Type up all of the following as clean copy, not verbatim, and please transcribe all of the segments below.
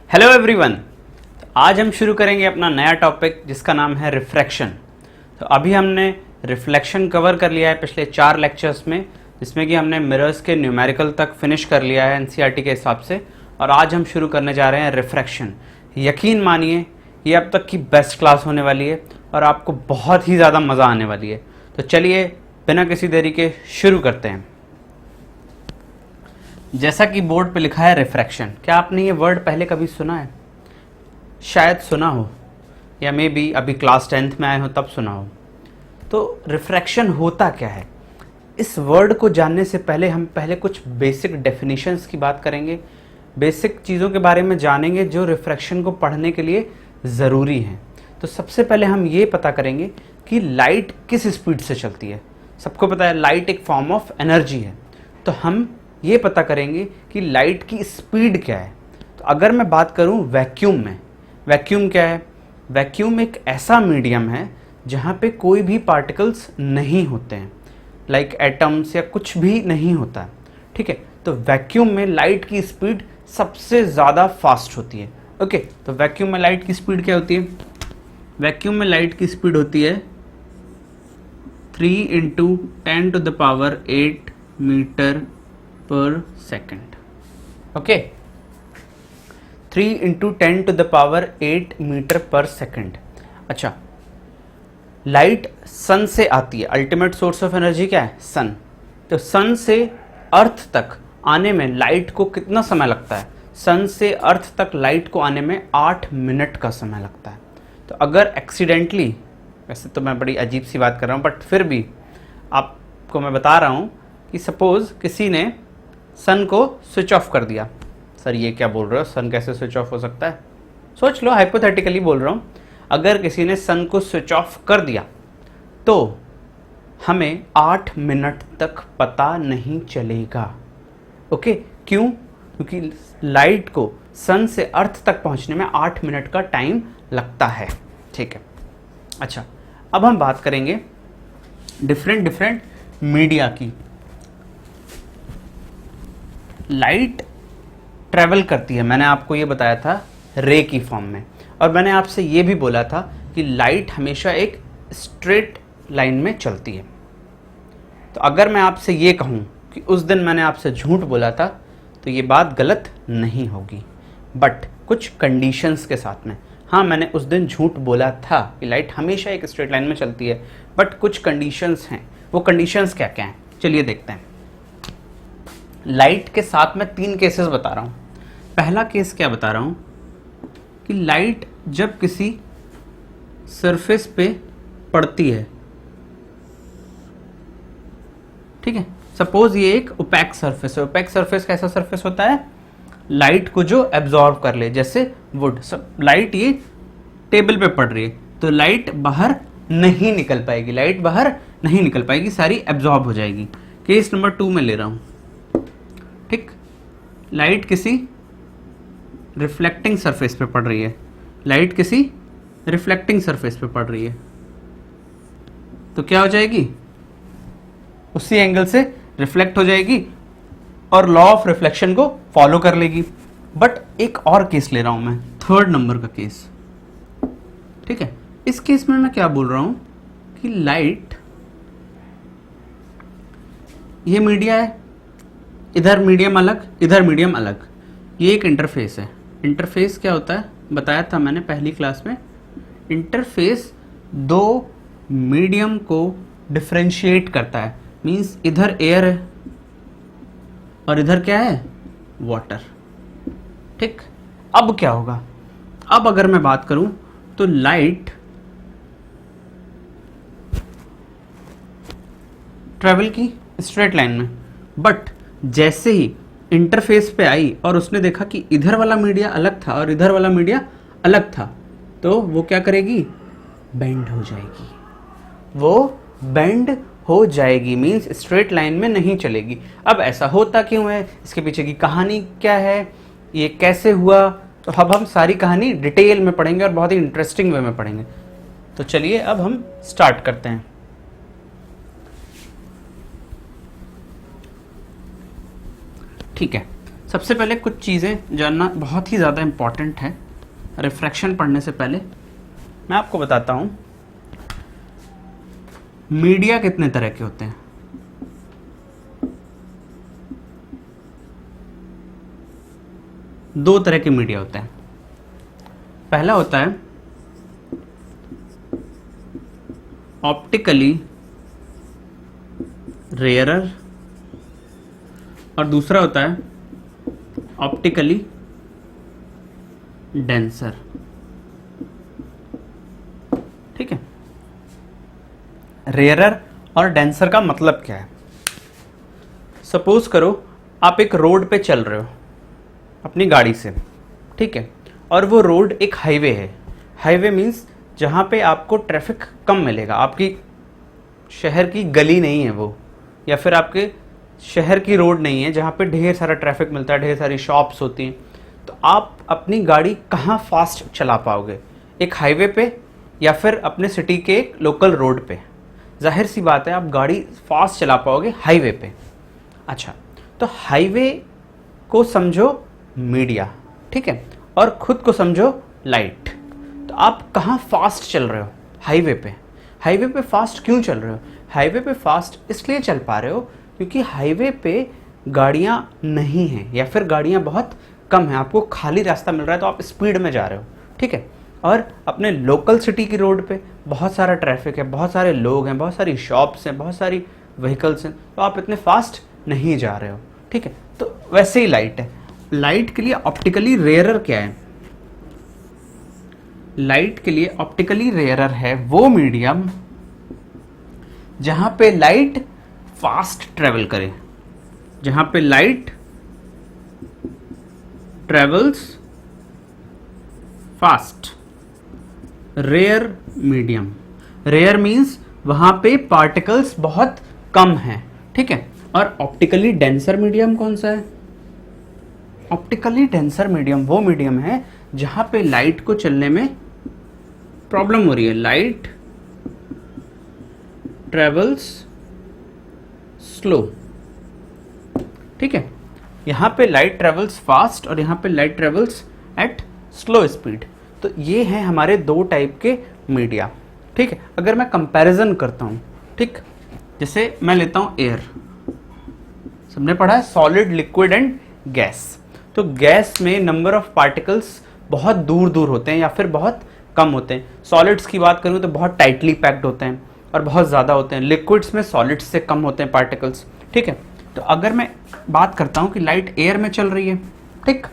Hello everyone. आज हम शुरू करेंगे अपना नया टॉपिक जिसका नाम है रिफ्रैक्शन। तो अभी हमने रिफ्लेक्शन कवर कर लिया है पिछले 4 लेक्चर्स में, जिसमें कि हमने मिरर्स के न्यूमेरिकल तक फिनिश कर लिया है एनसीईआरटी के हिसाब से। और आज हम शुरू करने जा रहे हैं रिफ्रैक्शन। यकीन मानिए ये अब तक की बेस्ट क्लास होने वाली है और आपको बहुत ही ज़्यादा मज़ा आने वाली है। तो चलिए बिना किसी देरी के शुरू करते हैं। जैसा कि बोर्ड पे लिखा है रिफ्रैक्शन, क्या आपने ये वर्ड पहले कभी सुना है? शायद सुना हो, या मे बी अभी क्लास 10th में आए हो तब सुना हो। तो रिफ्रैक्शन होता क्या है? इस वर्ड को जानने से पहले हम कुछ बेसिक डेफिनेशंस की बात करेंगे, बेसिक चीज़ों के बारे में जानेंगे जो रिफ्रैक्शन को पढ़ने के लिए ज़रूरी हैं। तो सबसे पहले हम ये पता करेंगे कि लाइट किस स्पीड से चलती है। सबको पता है लाइट एक फॉर्म ऑफ एनर्जी है, तो हम ये पता करेंगे कि लाइट की स्पीड क्या है। तो अगर मैं बात करूं वैक्यूम में, वैक्यूम क्या है? वैक्यूम एक ऐसा मीडियम है जहां पे कोई भी पार्टिकल्स नहीं होते हैं, लाइक एटम्स या कुछ भी नहीं होता है। ठीक है, तो वैक्यूम में लाइट की स्पीड सबसे ज़्यादा फास्ट होती है। ओके, तो वैक्यूम में लाइट की स्पीड क्या होती है? वैक्यूम में लाइट की स्पीड होती है 3 × 10⁸ मीटर पर सेकेंड। ओके, 3 × 10⁸ मीटर पर सेकेंड। अच्छा, लाइट सन से आती है। अल्टीमेट सोर्स ऑफ एनर्जी क्या है? सन। तो सन से अर्थ तक आने में लाइट को कितना समय लगता है? सन से अर्थ तक लाइट को आने में 8 मिनट का समय लगता है। तो अगर एक्सीडेंटली, वैसे तो मैं बड़ी अजीब सी बात कर रहा हूँ बट फिर भी आपको मैं बता रहा हूँ कि सपोज किसी ने सन को स्विच ऑफ कर दिया। सर ये क्या बोल रहे हो, सन कैसे स्विच ऑफ हो सकता है? सोच लो, हाइपोथेटिकली बोल रहा हूँ। अगर किसी ने सन को स्विच ऑफ कर दिया तो हमें 8 मिनट तक पता नहीं चलेगा। ओके, क्यों? क्योंकि लाइट को सन से अर्थ तक पहुंचने में 8 मिनट का टाइम लगता है। ठीक है, अच्छा अब हम बात करेंगे डिफरेंट मीडिया की। लाइट ट्रैवल करती है, मैंने आपको ये बताया था, रे की फॉर्म में। और मैंने आपसे ये भी बोला था कि लाइट हमेशा एक स्ट्रेट लाइन में चलती है। तो अगर मैं आपसे ये कहूँ कि उस दिन मैंने आपसे झूठ बोला था तो ये बात गलत नहीं होगी, बट कुछ कंडीशंस के साथ में। हाँ, मैंने उस दिन झूठ बोला था कि लाइट हमेशा एक स्ट्रेट लाइन में चलती है, बट कुछ कंडीशंस हैं। वो कंडीशंस क्या क्या हैं चलिए देखते हैं। लाइट के साथ में 3 केसेस बता रहा हूँ। पहला केस क्या बता रहा हूँ कि लाइट जब किसी सरफेस पे पड़ती है, ठीक है, सपोज ये एक ओपैक सरफेस है। ओपैक सरफेस कैसा सरफेस होता है? लाइट को जो एब्जॉर्ब कर ले, जैसे वुड। लाइट ये टेबल पे पड़ रही है तो लाइट बाहर नहीं निकल पाएगी, लाइट बाहर नहीं निकल पाएगी, सारी एब्जॉर्ब हो जाएगी। केस नंबर 2 में ले रहा हूँ। ठीक, लाइट किसी रिफ्लेक्टिंग सरफेस पे पड़ रही है, लाइट किसी रिफ्लेक्टिंग सरफेस पे पड़ रही है, तो क्या हो जाएगी? उसी एंगल से रिफ्लेक्ट हो जाएगी और लॉ ऑफ रिफ्लेक्शन को फॉलो कर लेगी। बट एक और केस ले रहा हूं मैं, 3rd नंबर का केस। ठीक है, इस केस में मैं क्या बोल रहा हूं कि लाइट, ये मीडिया है, इधर मीडियम अलग, इधर मीडियम अलग, ये एक इंटरफेस है। इंटरफेस क्या होता है बताया था मैंने पहली क्लास में। इंटरफेस 2 मीडियम को डिफरेंशिएट करता है। मींस इधर एयर है और इधर क्या है? वाटर। ठीक, अब क्या होगा? अब अगर मैं बात करूं तो लाइट ट्रेवल की स्ट्रेट लाइन में, बट जैसे ही इंटरफेस पे आई और उसने देखा कि इधर वाला मीडिया अलग था और इधर वाला मीडिया अलग था, तो वो क्या करेगी? बेंड हो जाएगी। वो बेंड हो जाएगी, मींस स्ट्रेट लाइन में नहीं चलेगी। अब ऐसा होता क्यों है? इसके पीछे की कहानी क्या है? ये कैसे हुआ? तो अब हम सारी कहानी डिटेल में पढ़ेंगे और बहुत ही इंटरेस्टिंग वे में पढ़ेंगे। तो चलिए अब हम स्टार्ट करते हैं। ठीक है, सबसे पहले कुछ चीज़ें जानना बहुत ही ज़्यादा इम्पॉर्टेंट है रिफ्रैक्शन पढ़ने से पहले। मैं आपको बताता हूँ मीडिया कितने तरह के होते हैं। दो तरह के मीडिया होते हैं। पहला होता है ऑप्टिकली रेयरर और दूसरा होता है ऑप्टिकली डेंसर। ठीक है, रेयरर और डेंसर का मतलब क्या है? सपोज करो आप एक रोड पे चल रहे हो अपनी गाड़ी से, ठीक है, और वो रोड एक हाईवे है। हाईवे मीन्स जहाँ पे आपको ट्रैफिक कम मिलेगा, आपकी शहर की गली नहीं है वो, या फिर आपके शहर की रोड नहीं है जहाँ पे ढेर सारा ट्रैफिक मिलता है, ढेर सारी शॉप्स होती हैं। तो आप अपनी गाड़ी कहाँ फास्ट चला पाओगे? एक हाईवे पे या फिर अपने सिटी के एक लोकल रोड पे। जाहिर सी बात है आप गाड़ी फास्ट चला पाओगे हाईवे पे। अच्छा, तो हाईवे को समझो मीडिया, ठीक है, और खुद को समझो लाइट। तो आप कहाँ फास्ट चल रहे हो? हाईवे पे। हाईवे पे फास्ट क्यों चल रहे हो? हाईवे पे फास्ट इसलिए चल पा रहे हो क्योंकि हाईवे पे गाड़ियाँ नहीं हैं या फिर गाड़ियाँ बहुत कम हैं, आपको खाली रास्ता मिल रहा है तो आप स्पीड में जा रहे हो, ठीक है। और अपने लोकल सिटी की रोड पे बहुत सारा ट्रैफिक है, बहुत सारे लोग हैं, बहुत सारी शॉप्स हैं, बहुत सारी व्हीकल्स हैं, तो आप इतने फास्ट नहीं जा रहे हो, ठीक है। तो वैसे ही लाइट है। लाइट के लिए ऑप्टिकली रेयरर क्या है? लाइट के लिए ऑप्टिकली रेयरर है वो मीडियम जहां पे लाइट फास्ट ट्रेवल करे, जहां पे light travels fast. Rare medium, rare means वहां पे पार्टिकल्स बहुत कम हैं, ठीक है। और ऑप्टिकली डेंसर मीडियम कौन सा है? ऑप्टिकली डेंसर मीडियम वो मीडियम है जहां पे लाइट को चलने में प्रॉब्लम हो रही है। लाइट ट्रेवल्स स्लो, ठीक है। यहां पे लाइट ट्रेवल्स फास्ट और यहां पे light travels eight slow speed. तो ये हैं हमारे दो टाइप के मीडिया, ठीक है। अगर मैं कंपैरिजन करता हूं, ठीक, जैसे मैं लेता हूं एयर। सबने पढ़ा है सॉलिड, लिक्विड एंड गैस। तो गैस में नंबर ऑफ पार्टिकल्स बहुत दूर दूर होते हैं या फिर बहुत कम होते हैं। सॉलिड्स की बात करूं तो बहुत टाइटली पैक्ड होते हैं और बहुत ज़्यादा होते हैं। लिक्विड्स में सॉलिड्स से कम होते हैं पार्टिकल्स, ठीक है। तो अगर मैं बात करता हूं कि लाइट एयर में चल रही है, ठीक,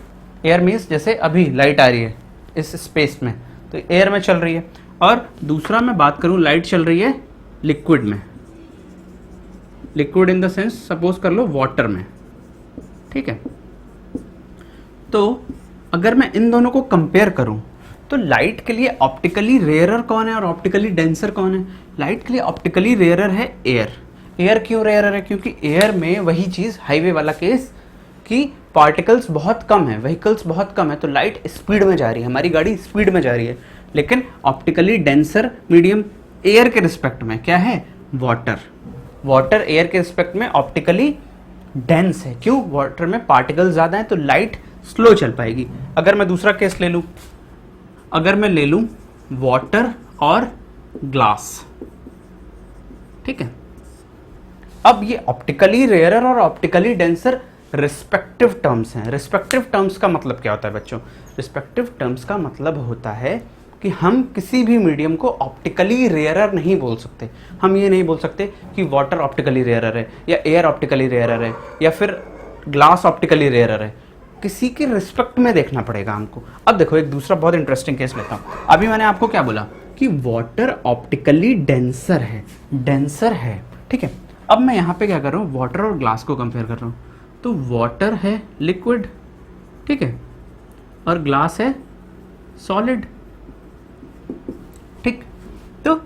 एयर मीन्स जैसे अभी लाइट आ रही है इस स्पेस में, तो एयर में चल रही है। और दूसरा मैं बात करूं लाइट चल रही है लिक्विड में, liquid in the sense suppose कर लो वाटर में, ठीक है। तो अगर मैं इन दोनों को कंपेयर करूं तो लाइट के लिए ऑप्टिकली रेयरर कौन है और ऑप्टिकली डेंसर कौन है? लाइट के लिए ऑप्टिकली रेयरर है एयर। एयर क्यों रेयरर है? क्योंकि एयर में वही चीज़, हाईवे वाला केस, कि पार्टिकल्स बहुत कम है, व्हीकल्स बहुत कम है, तो लाइट स्पीड में जा रही है, हमारी गाड़ी स्पीड में जा रही है। लेकिन ऑप्टिकली डेंसर मीडियम एयर के रिस्पेक्ट में क्या है? वाटर। वाटर एयर के रिस्पेक्ट में ऑप्टिकली डेंस है। क्यों? वाटर में पार्टिकल्स ज़्यादा हैं तो लाइट स्लो चल पाएगी। अगर मैं दूसरा केस ले लूँ, अगर मैं ले लूँ वाटर और ग्लास, ठीक है। अब ये ऑप्टिकली रेयरर और ऑप्टिकली डेंसर रिस्पेक्टिव टर्म्स हैं। रिस्पेक्टिव टर्म्स का मतलब क्या होता है बच्चों? रिस्पेक्टिव टर्म्स का मतलब होता है कि हम किसी भी मीडियम को ऑप्टिकली रेयरर नहीं बोल सकते। हम ये नहीं बोल सकते कि वाटर ऑप्टिकली रेयरर है या एयर ऑप्टिकली रेयरर है या फिर ग्लास ऑप्टिकली रेयरर है। किसी के रिस्पेक्ट में देखना पड़ेगा हमको। अब देखो एक दूसरा बहुत इंटरेस्टिंग केस लेता हूँ। अभी मैंने आपको क्या बोला कि वाटर ऑप्टिकली डेंसर है, डेंसर है, ठीक है। अब मैं यहाँ पे क्या कर रहा हूँ? वाटर और ग्लास को कंपेयर कर रहा हूँ। तो वाटर है लिक्विड, ठीक है, और ग्लास है सॉलिड, ठीक। तो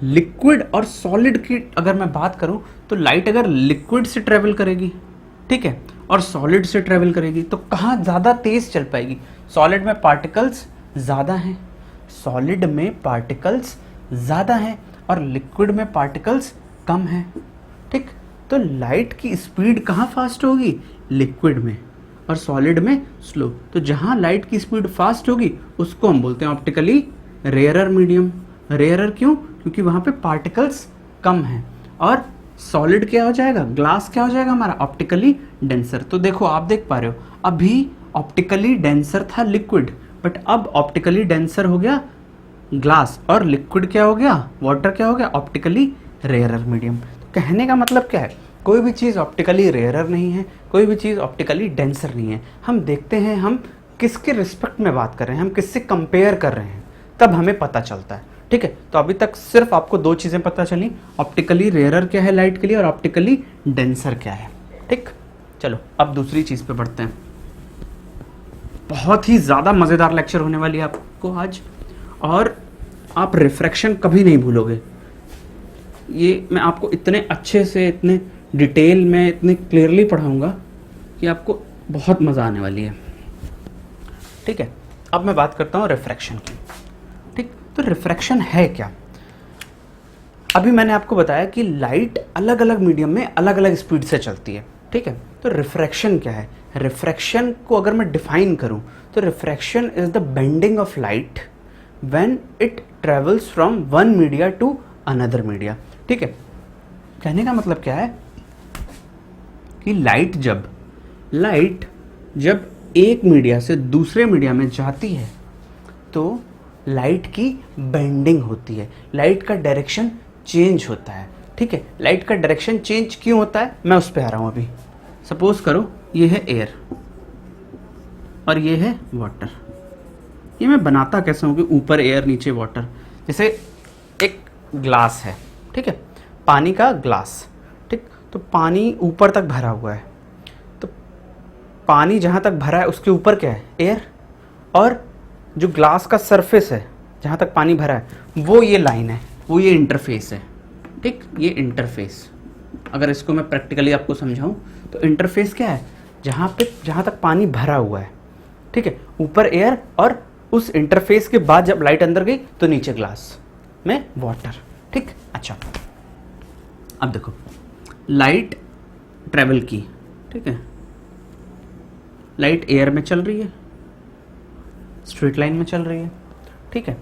लिक्विड और सॉलिड की अगर मैं बात करूं तो लाइट अगर लिक्विड से ट्रेवल करेगी, ठीक है, और सॉलिड से ट्रेवल करेगी तो कहाँ ज़्यादा तेज चल पाएगी? सॉलिड में पार्टिकल्स ज़्यादा हैं, सॉलिड में पार्टिकल्स ज़्यादा हैं और लिक्विड में पार्टिकल्स कम हैं, ठीक। तो लाइट की स्पीड कहाँ फास्ट होगी? लिक्विड में। और सॉलिड में स्लो। तो जहाँ लाइट की स्पीड फास्ट होगी उसको हम बोलते हैं ऑप्टिकली रेयरर मीडियम। रेयरर क्यों? क्योंकि वहाँ पे पार्टिकल्स कम हैं। और सॉलिड क्या हो जाएगा, ग्लास क्या हो जाएगा हमारा, ऑप्टिकली डेंसर। तो देखो आप देख पा रहे हो अभी ऑप्टिकली डेंसर था लिक्विड, बट अब ऑप्टिकली डेंसर हो गया ग्लास, और लिक्विड क्या हो गया, वाटर क्या हो गया, ऑप्टिकली रेयरर मीडियम। तो कहने का मतलब क्या है, कोई भी चीज़ ऑप्टिकली रेयरर नहीं है, कोई भी चीज़ ऑप्टिकली डेंसर नहीं है। हम देखते हैं हम किसके रिस्पेक्ट में बात कर रहे हैं, हम किससे कंपेयर कर रहे हैं, तब हमें पता चलता है। ठीक है, तो अभी तक सिर्फ आपको दो चीज़ें पता चली, ऑप्टिकली रेयरर क्या है लाइट के लिए और ऑप्टिकली डेंसर क्या है। ठीक, चलो अब दूसरी चीज़ पे बढ़ते हैं। बहुत ही ज़्यादा मज़ेदार लेक्चर होने वाली है आपको आज, और आप रिफ्रैक्शन कभी नहीं भूलोगे। ये मैं आपको इतने अच्छे से, इतने डिटेल में, इतने क्लियरली पढ़ाऊंगा कि आपको बहुत मज़ा आने वाली है। ठीक है, अब मैं बात करता हूँ रिफ्रैक्शन की। ठीक, तो रिफ्रैक्शन है क्या? अभी मैंने आपको बताया कि लाइट अलग अलग मीडियम में अलग अलग स्पीड से चलती है। ठीक है, तो रिफ्रैक्शन क्या है? रिफ्रैक्शन को अगर मैं डिफाइन करूं तो refraction is the bending of light when it travels from one media to another media. ठीक है, कहने का मतलब क्या है कि लाइट जब एक मीडिया से दूसरे मीडिया में जाती है तो लाइट की बेंडिंग होती है, लाइट का डायरेक्शन चेंज होता है। ठीक है, लाइट का डायरेक्शन चेंज क्यों होता है मैं उस पर आ रहा हूं अभी। सपोज करो ये है एयर और ये है वाटर। ये मैं बनाता कैसे हूँ कि ऊपर एयर नीचे वाटर। जैसे एक ग्लास है, ठीक है, पानी का ग्लास। ठीक, तो पानी ऊपर तक भरा हुआ है, तो पानी जहाँ तक भरा है उसके ऊपर क्या है, एयर, और जो ग्लास का सरफेस है जहाँ तक पानी भरा है वो ये लाइन है, वो ये इंटरफेस है। ठीक, ये इंटरफेस, अगर इसको मैं प्रैक्टिकली आपको समझाऊं तो इंटरफेस क्या है, जहाँ तक पानी भरा हुआ है। ठीक है, ऊपर एयर और उस इंटरफेस के बाद जब लाइट अंदर गई तो नीचे ग्लास में वाटर। ठीक, अच्छा अब देखो लाइट ट्रेवल की, ठीक है, लाइट एयर में चल रही है, स्ट्रेट लाइन में चल रही है। ठीक है,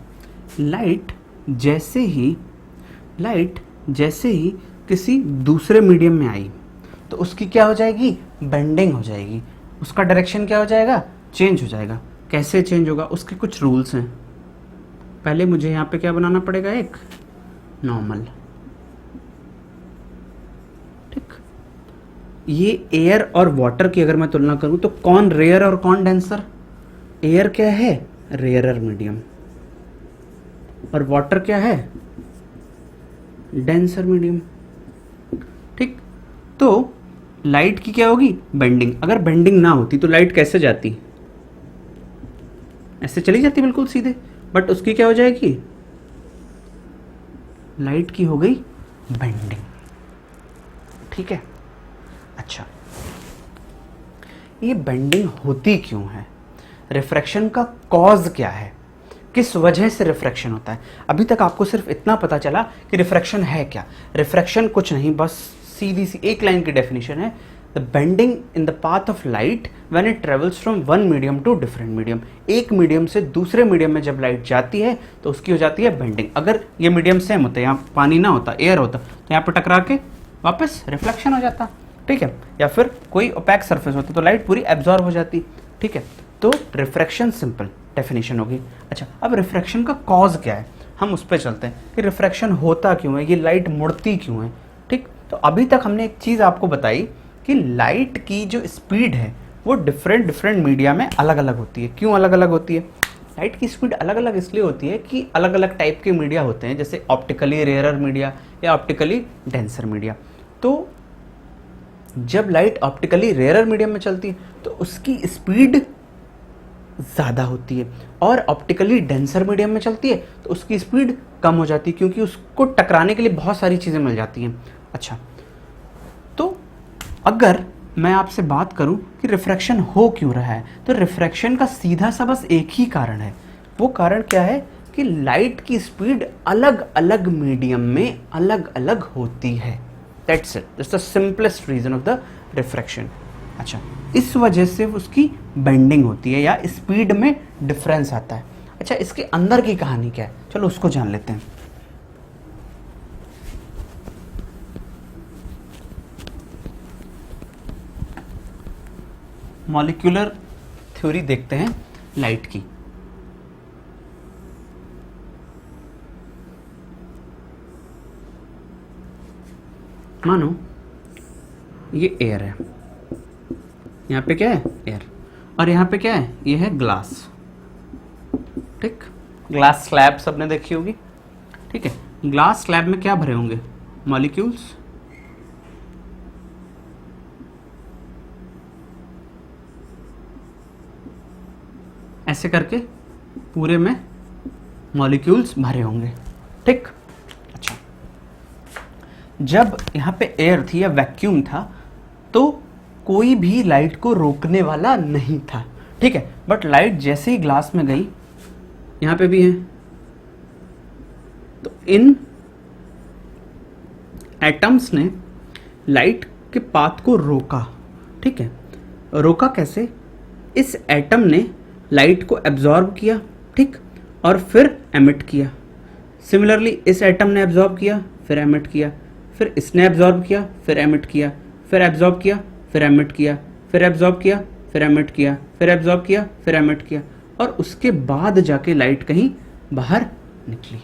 लाइट जैसे ही किसी दूसरे मीडियम में आई तो उसकी क्या हो जाएगी, बेंडिंग हो जाएगी, उसका डायरेक्शन क्या हो जाएगा, चेंज हो जाएगा। कैसे चेंज होगा, उसके कुछ रूल्स हैं। पहले मुझे यहाँ पे क्या बनाना पड़ेगा, एक नॉर्मल। ठीक, ये एयर और वाटर की अगर मैं तुलना करूं तो कौन रेयर और कौन डेंसर? एयर क्या है, रेयरर मीडियम, और वाटर क्या है, डेंसर मीडियम। ठीक, तो लाइट की क्या होगी, बेंडिंग। अगर बेंडिंग ना होती तो लाइट कैसे जाती, ऐसे चली जाती बिल्कुल सीधे, बट उसकी क्या हो जाएगी, लाइट की हो गई बेंडिंग। ठीक है, अच्छा ये बेंडिंग होती क्यों है, रिफ्रैक्शन का कॉज क्या है, किस वजह से रिफ्रैक्शन होता है? अभी तक आपको सिर्फ इतना पता चला कि रिफ्रैक्शन है क्या। रिफ्रैक्शन कुछ नहीं, बस सीधी सी एक लाइन की डेफिनेशन है, the bending in the path of light when it travels from one medium to different medium. एक मीडियम से दूसरे मीडियम में जब लाइट जाती है तो उसकी हो जाती है बेंडिंग। अगर ये मीडियम सेम होता, यहाँ पानी ना होता, एयर होता, तो यहाँ पर टकरा के वापस रिफ्लेक्शन हो जाता। ठीक है, या फिर कोई ओपैक सरफेस होता तो लाइट पूरी एब्जॉर्ब हो जाती। ठीक है, तो रिफ्रैक्शन सिंपल डेफिनेशन होगी। अच्छा, अब रिफ्रैक्शन का कॉज क्या है, हम उस पर चलते हैं कि रिफ्रैक्शन होता क्यों है, ये लाइट मुड़ती क्यों है। ठीक, तो अभी तक हमने एक चीज़ आपको बताई कि लाइट की जो स्पीड है वो डिफरेंट मीडिया में अलग अलग होती है। क्यों अलग अलग होती है? लाइट की स्पीड अलग अलग इसलिए होती है कि अलग अलग टाइप के मीडिया होते हैं, जैसे ऑप्टिकली रेयरर मीडिया या ऑप्टिकली डेंसर मीडिया। तो जब लाइट ऑप्टिकली रेयरर मीडियम में चलती है तो उसकी स्पीड ज़्यादा होती है, और ऑप्टिकली डेंसर मीडियम में चलती है तो उसकी स्पीड कम हो जाती है, क्योंकि उसको टकराने के लिए बहुत सारी चीज़ें मिल जाती हैं। अच्छा, तो अगर मैं आपसे बात करूं कि रिफ्रैक्शन हो क्यों रहा है, तो रिफ्रैक्शन का सीधा सा बस एक ही कारण है। वो कारण क्या है कि लाइट की स्पीड अलग अलग मीडियम में अलग अलग होती है। That's it, that's the simplest reason of the refraction. अच्छा, इस वजह से उसकी बेंडिंग होती है या स्पीड में डिफरेंस आता है। अच्छा, इसके अंदर की कहानी क्या है, चलो उसको जान लेते हैं। मॉलिक्यूलर थ्योरी देखते हैं लाइट की। मानो ये एयर है, यहाँ पे क्या है, एयर, और यहाँ पे क्या है, ये है ग्लास। ठीक, ग्लास स्लैब सबने देखी होगी। ठीक है, ग्लास स्लैब में क्या भरे होंगे, मॉलिक्यूल्स। ऐसे करके पूरे में मॉलिक्यूल्स भरे होंगे। ठीक, अच्छा, जब यहाँ पे एयर थी या वैक्यूम था तो कोई भी लाइट को रोकने वाला नहीं था। ठीक है, बट लाइट जैसे ही ग्लास में गई, यहाँ पे भी है, तो इन एटम्स ने लाइट के पाथ को रोका। ठीक है, रोका कैसे, इस एटम ने लाइट को एब्जॉर्ब किया, ठीक, और फिर एमिट किया। सिमिलरली इस एटम ने एब्जॉर्ब किया, फिर एमिट किया, फिर इसने एब्जॉर्ब किया, फिर एमिट किया, फिर एब्जॉर्ब किया, फिर एमिट किया, फिर एब्जॉर्ब किया, फिर एमिट किया, फिर एब्जॉर्ब किया, फिर एमिट किया, और उसके बाद जाके लाइट कहीं बाहर निकली।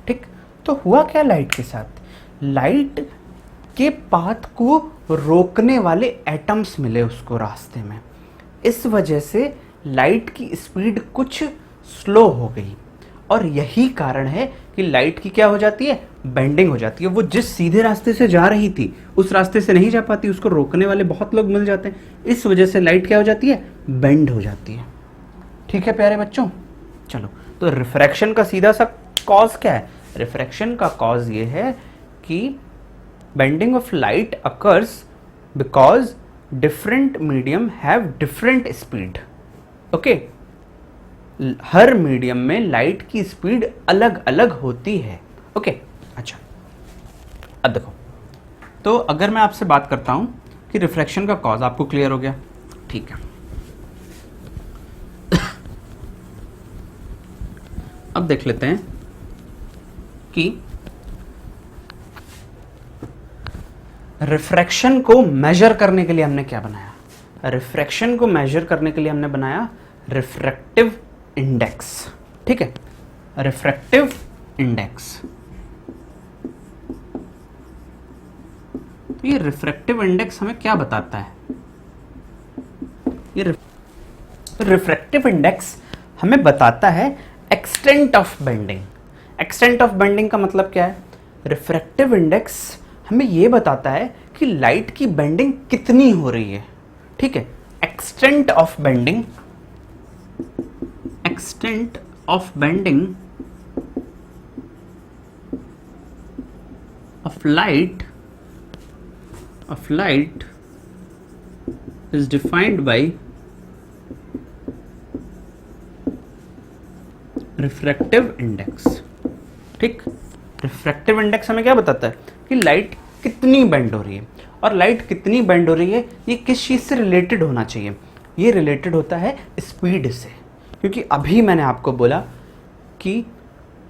ठीक, तो हुआ क्या लाइट के साथ, लाइट के पाथ को रोकने वाले एटम्स मिले उसको रास्ते में। इस वजह से लाइट की स्पीड कुछ स्लो हो गई, और यही कारण है कि लाइट की क्या हो जाती है, बेंडिंग हो जाती है। वो जिस सीधे रास्ते से जा रही थी उस रास्ते से नहीं जा पाती, उसको रोकने वाले बहुत लोग मिल जाते हैं, इस वजह से लाइट क्या हो जाती है, बेंड हो जाती है। ठीक है प्यारे बच्चों, चलो, तो रिफ्रैक्शन का सीधा सा कॉज क्या है, रिफ्रैक्शन का कॉज ये है कि bending of light occurs because different medium have different speed. Okay, her medium में लाइट की स्पीड अलग अलग होती है। ओके, अच्छा, अब देखो, तो अगर मैं आपसे बात करता हूं कि रिफ्रैक्शन का कॉज आपको क्लियर हो गया, ठीक है। अब देख लेते हैं कि रिफ्रैक्शन को मेजर करने के लिए हमने क्या बनाया, रिफ्रैक्शन को मेजर करने के लिए हमने बनाया रिफ्रैक्टिव इंडेक्स। ठीक है, रिफ्रैक्टिव इंडेक्स। तो ये रिफ्रैक्टिव इंडेक्स हमें क्या बताता है, ये रिफ्रैक्टिव इंडेक्स हमें बताता है extent of bending. Extent of bending का मतलब क्या है, रिफ्रैक्टिव इंडेक्स हमें ये बताता है कि लाइट की बेंडिंग कितनी हो रही है। ठीक है, extent of bending, extent of bending of light is defined by refractive index। ठीक, रिफ्रैक्टिव इंडेक्स हमें क्या बताता है कि लाइट कितनी बेंड हो रही है, और लाइट कितनी बेंड हो रही है ये किस चीज से रिलेटेड होना चाहिए, ये रिलेटेड होता है स्पीड से। क्योंकि अभी मैंने आपको बोला कि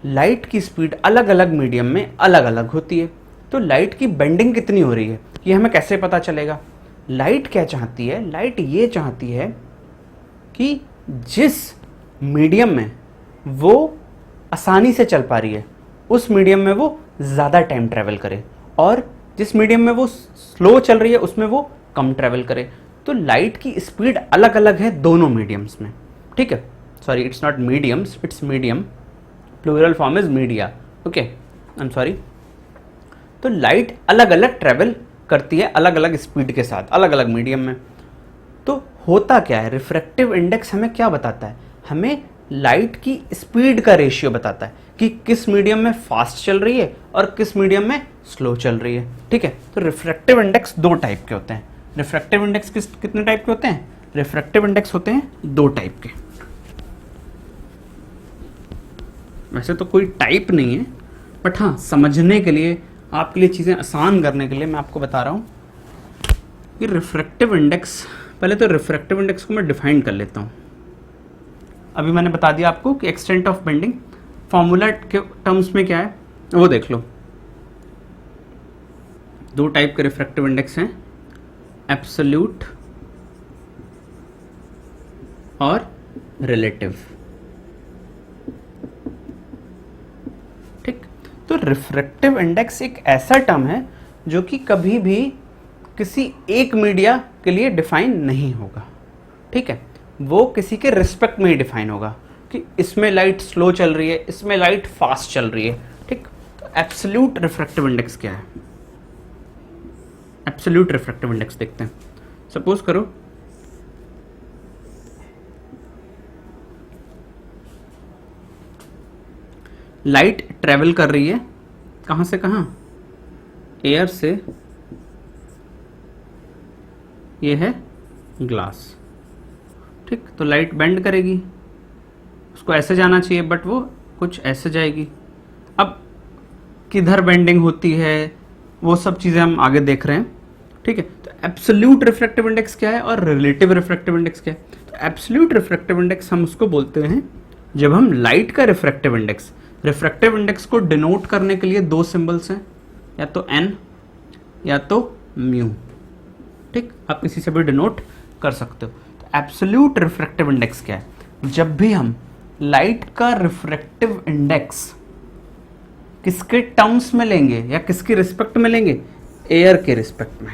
लाइट की स्पीड अलग अलग मीडियम में अलग अलग होती है, तो लाइट की बेंडिंग कितनी हो रही है ये हमें कैसे पता चलेगा। लाइट क्या चाहती है, लाइट ये चाहती है कि जिस मीडियम में वो आसानी से चल पा रही है उस मीडियम में वो ज़्यादा टाइम ट्रैवल करे, और जिस मीडियम में वो स्लो चल रही है उसमें वो कम ट्रैवल करे। तो लाइट की स्पीड अलग अलग है दोनों मीडियम्स में। ठीक है, sorry, it's not mediums, it's medium, plural form is media. Okay, I am sorry. तो लाइट अलग अलग ट्रैवल करती है अलग अलग स्पीड के साथ अलग अलग मीडियम में। तो होता क्या है, रिफ्रैक्टिव इंडेक्स हमें क्या बताता है, हमें लाइट की स्पीड का रेशियो बताता है कि किस मीडियम में फास्ट चल रही है और किस मीडियम में स्लो चल रही है। ठीक है, तो रिफ्रैक्टिव इंडेक्स दो टाइप के होते हैं। रिफ्रैक्टिव इंडेक्स कितने टाइप के होते हैं, रिफ्रैक्टिव इंडेक्स होते हैं दो टाइप के। वैसे तो कोई टाइप नहीं है, बट हाँ समझने के लिए, आपके लिए चीज़ें आसान करने के लिए मैं आपको बता रहा हूँ कि रिफ्रैक्टिव इंडेक्स, पहले तो रिफ्रैक्टिव इंडेक्स को मैं डिफाइन कर लेता हूँ। अभी मैंने बता दिया आपको कि एक्सटेंट ऑफ बेंडिंग फॉर्मूला के टर्म्स में क्या है वो देख लो। दो टाइप के रिफ्रैक्टिव इंडेक्स हैं, एब्सोल्यूट और रिलेटिव। ठीक, तो रिफ्रैक्टिव इंडेक्स एक ऐसा टर्म है जो कि कभी भी किसी एक मीडिया के लिए डिफाइन नहीं होगा। ठीक है, वो किसी के रिस्पेक्ट में ही डिफाइन होगा कि इसमें लाइट स्लो चल रही है, इसमें लाइट फास्ट चल रही है। ठीक, तो एब्सोल्यूट रिफ्रैक्टिव इंडेक्स क्या है? एब्सोल्यूट रिफ्रैक्टिव इंडेक्स देखते हैं। सपोज करो लाइट ट्रेवल कर रही है, कहां से कहां? एयर से, ये है ग्लास। ठीक, तो लाइट बेंड करेगी, उसको ऐसे जाना चाहिए बट वो कुछ ऐसे जाएगी। अब किधर बेंडिंग होती है वो सब चीज़ें हम आगे देख रहे हैं। ठीक है, तो एब्सोल्यूट रिफ्रैक्टिव इंडेक्स क्या है और रिलेटिव रिफ्रैक्टिव इंडेक्स क्या है? तो एब्सोल्यूट रिफ्रैक्टिव इंडेक्स हम उसको बोलते हैं जब हम लाइट का रिफ्रैक्टिव इंडेक्स को डिनोट करने के लिए दो सिंबल्स हैं, या तो n या तो म्यू। ठीक, आप किसी से भी डिनोट कर सकते हो। तो एब्सोल्यूट रिफ्रैक्टिव इंडेक्स क्या है? जब भी हम लाइट का रिफ्रैक्टिव इंडेक्स किसके टर्म्स में लेंगे या किसके रिस्पेक्ट में लेंगे? एयर के रिस्पेक्ट में,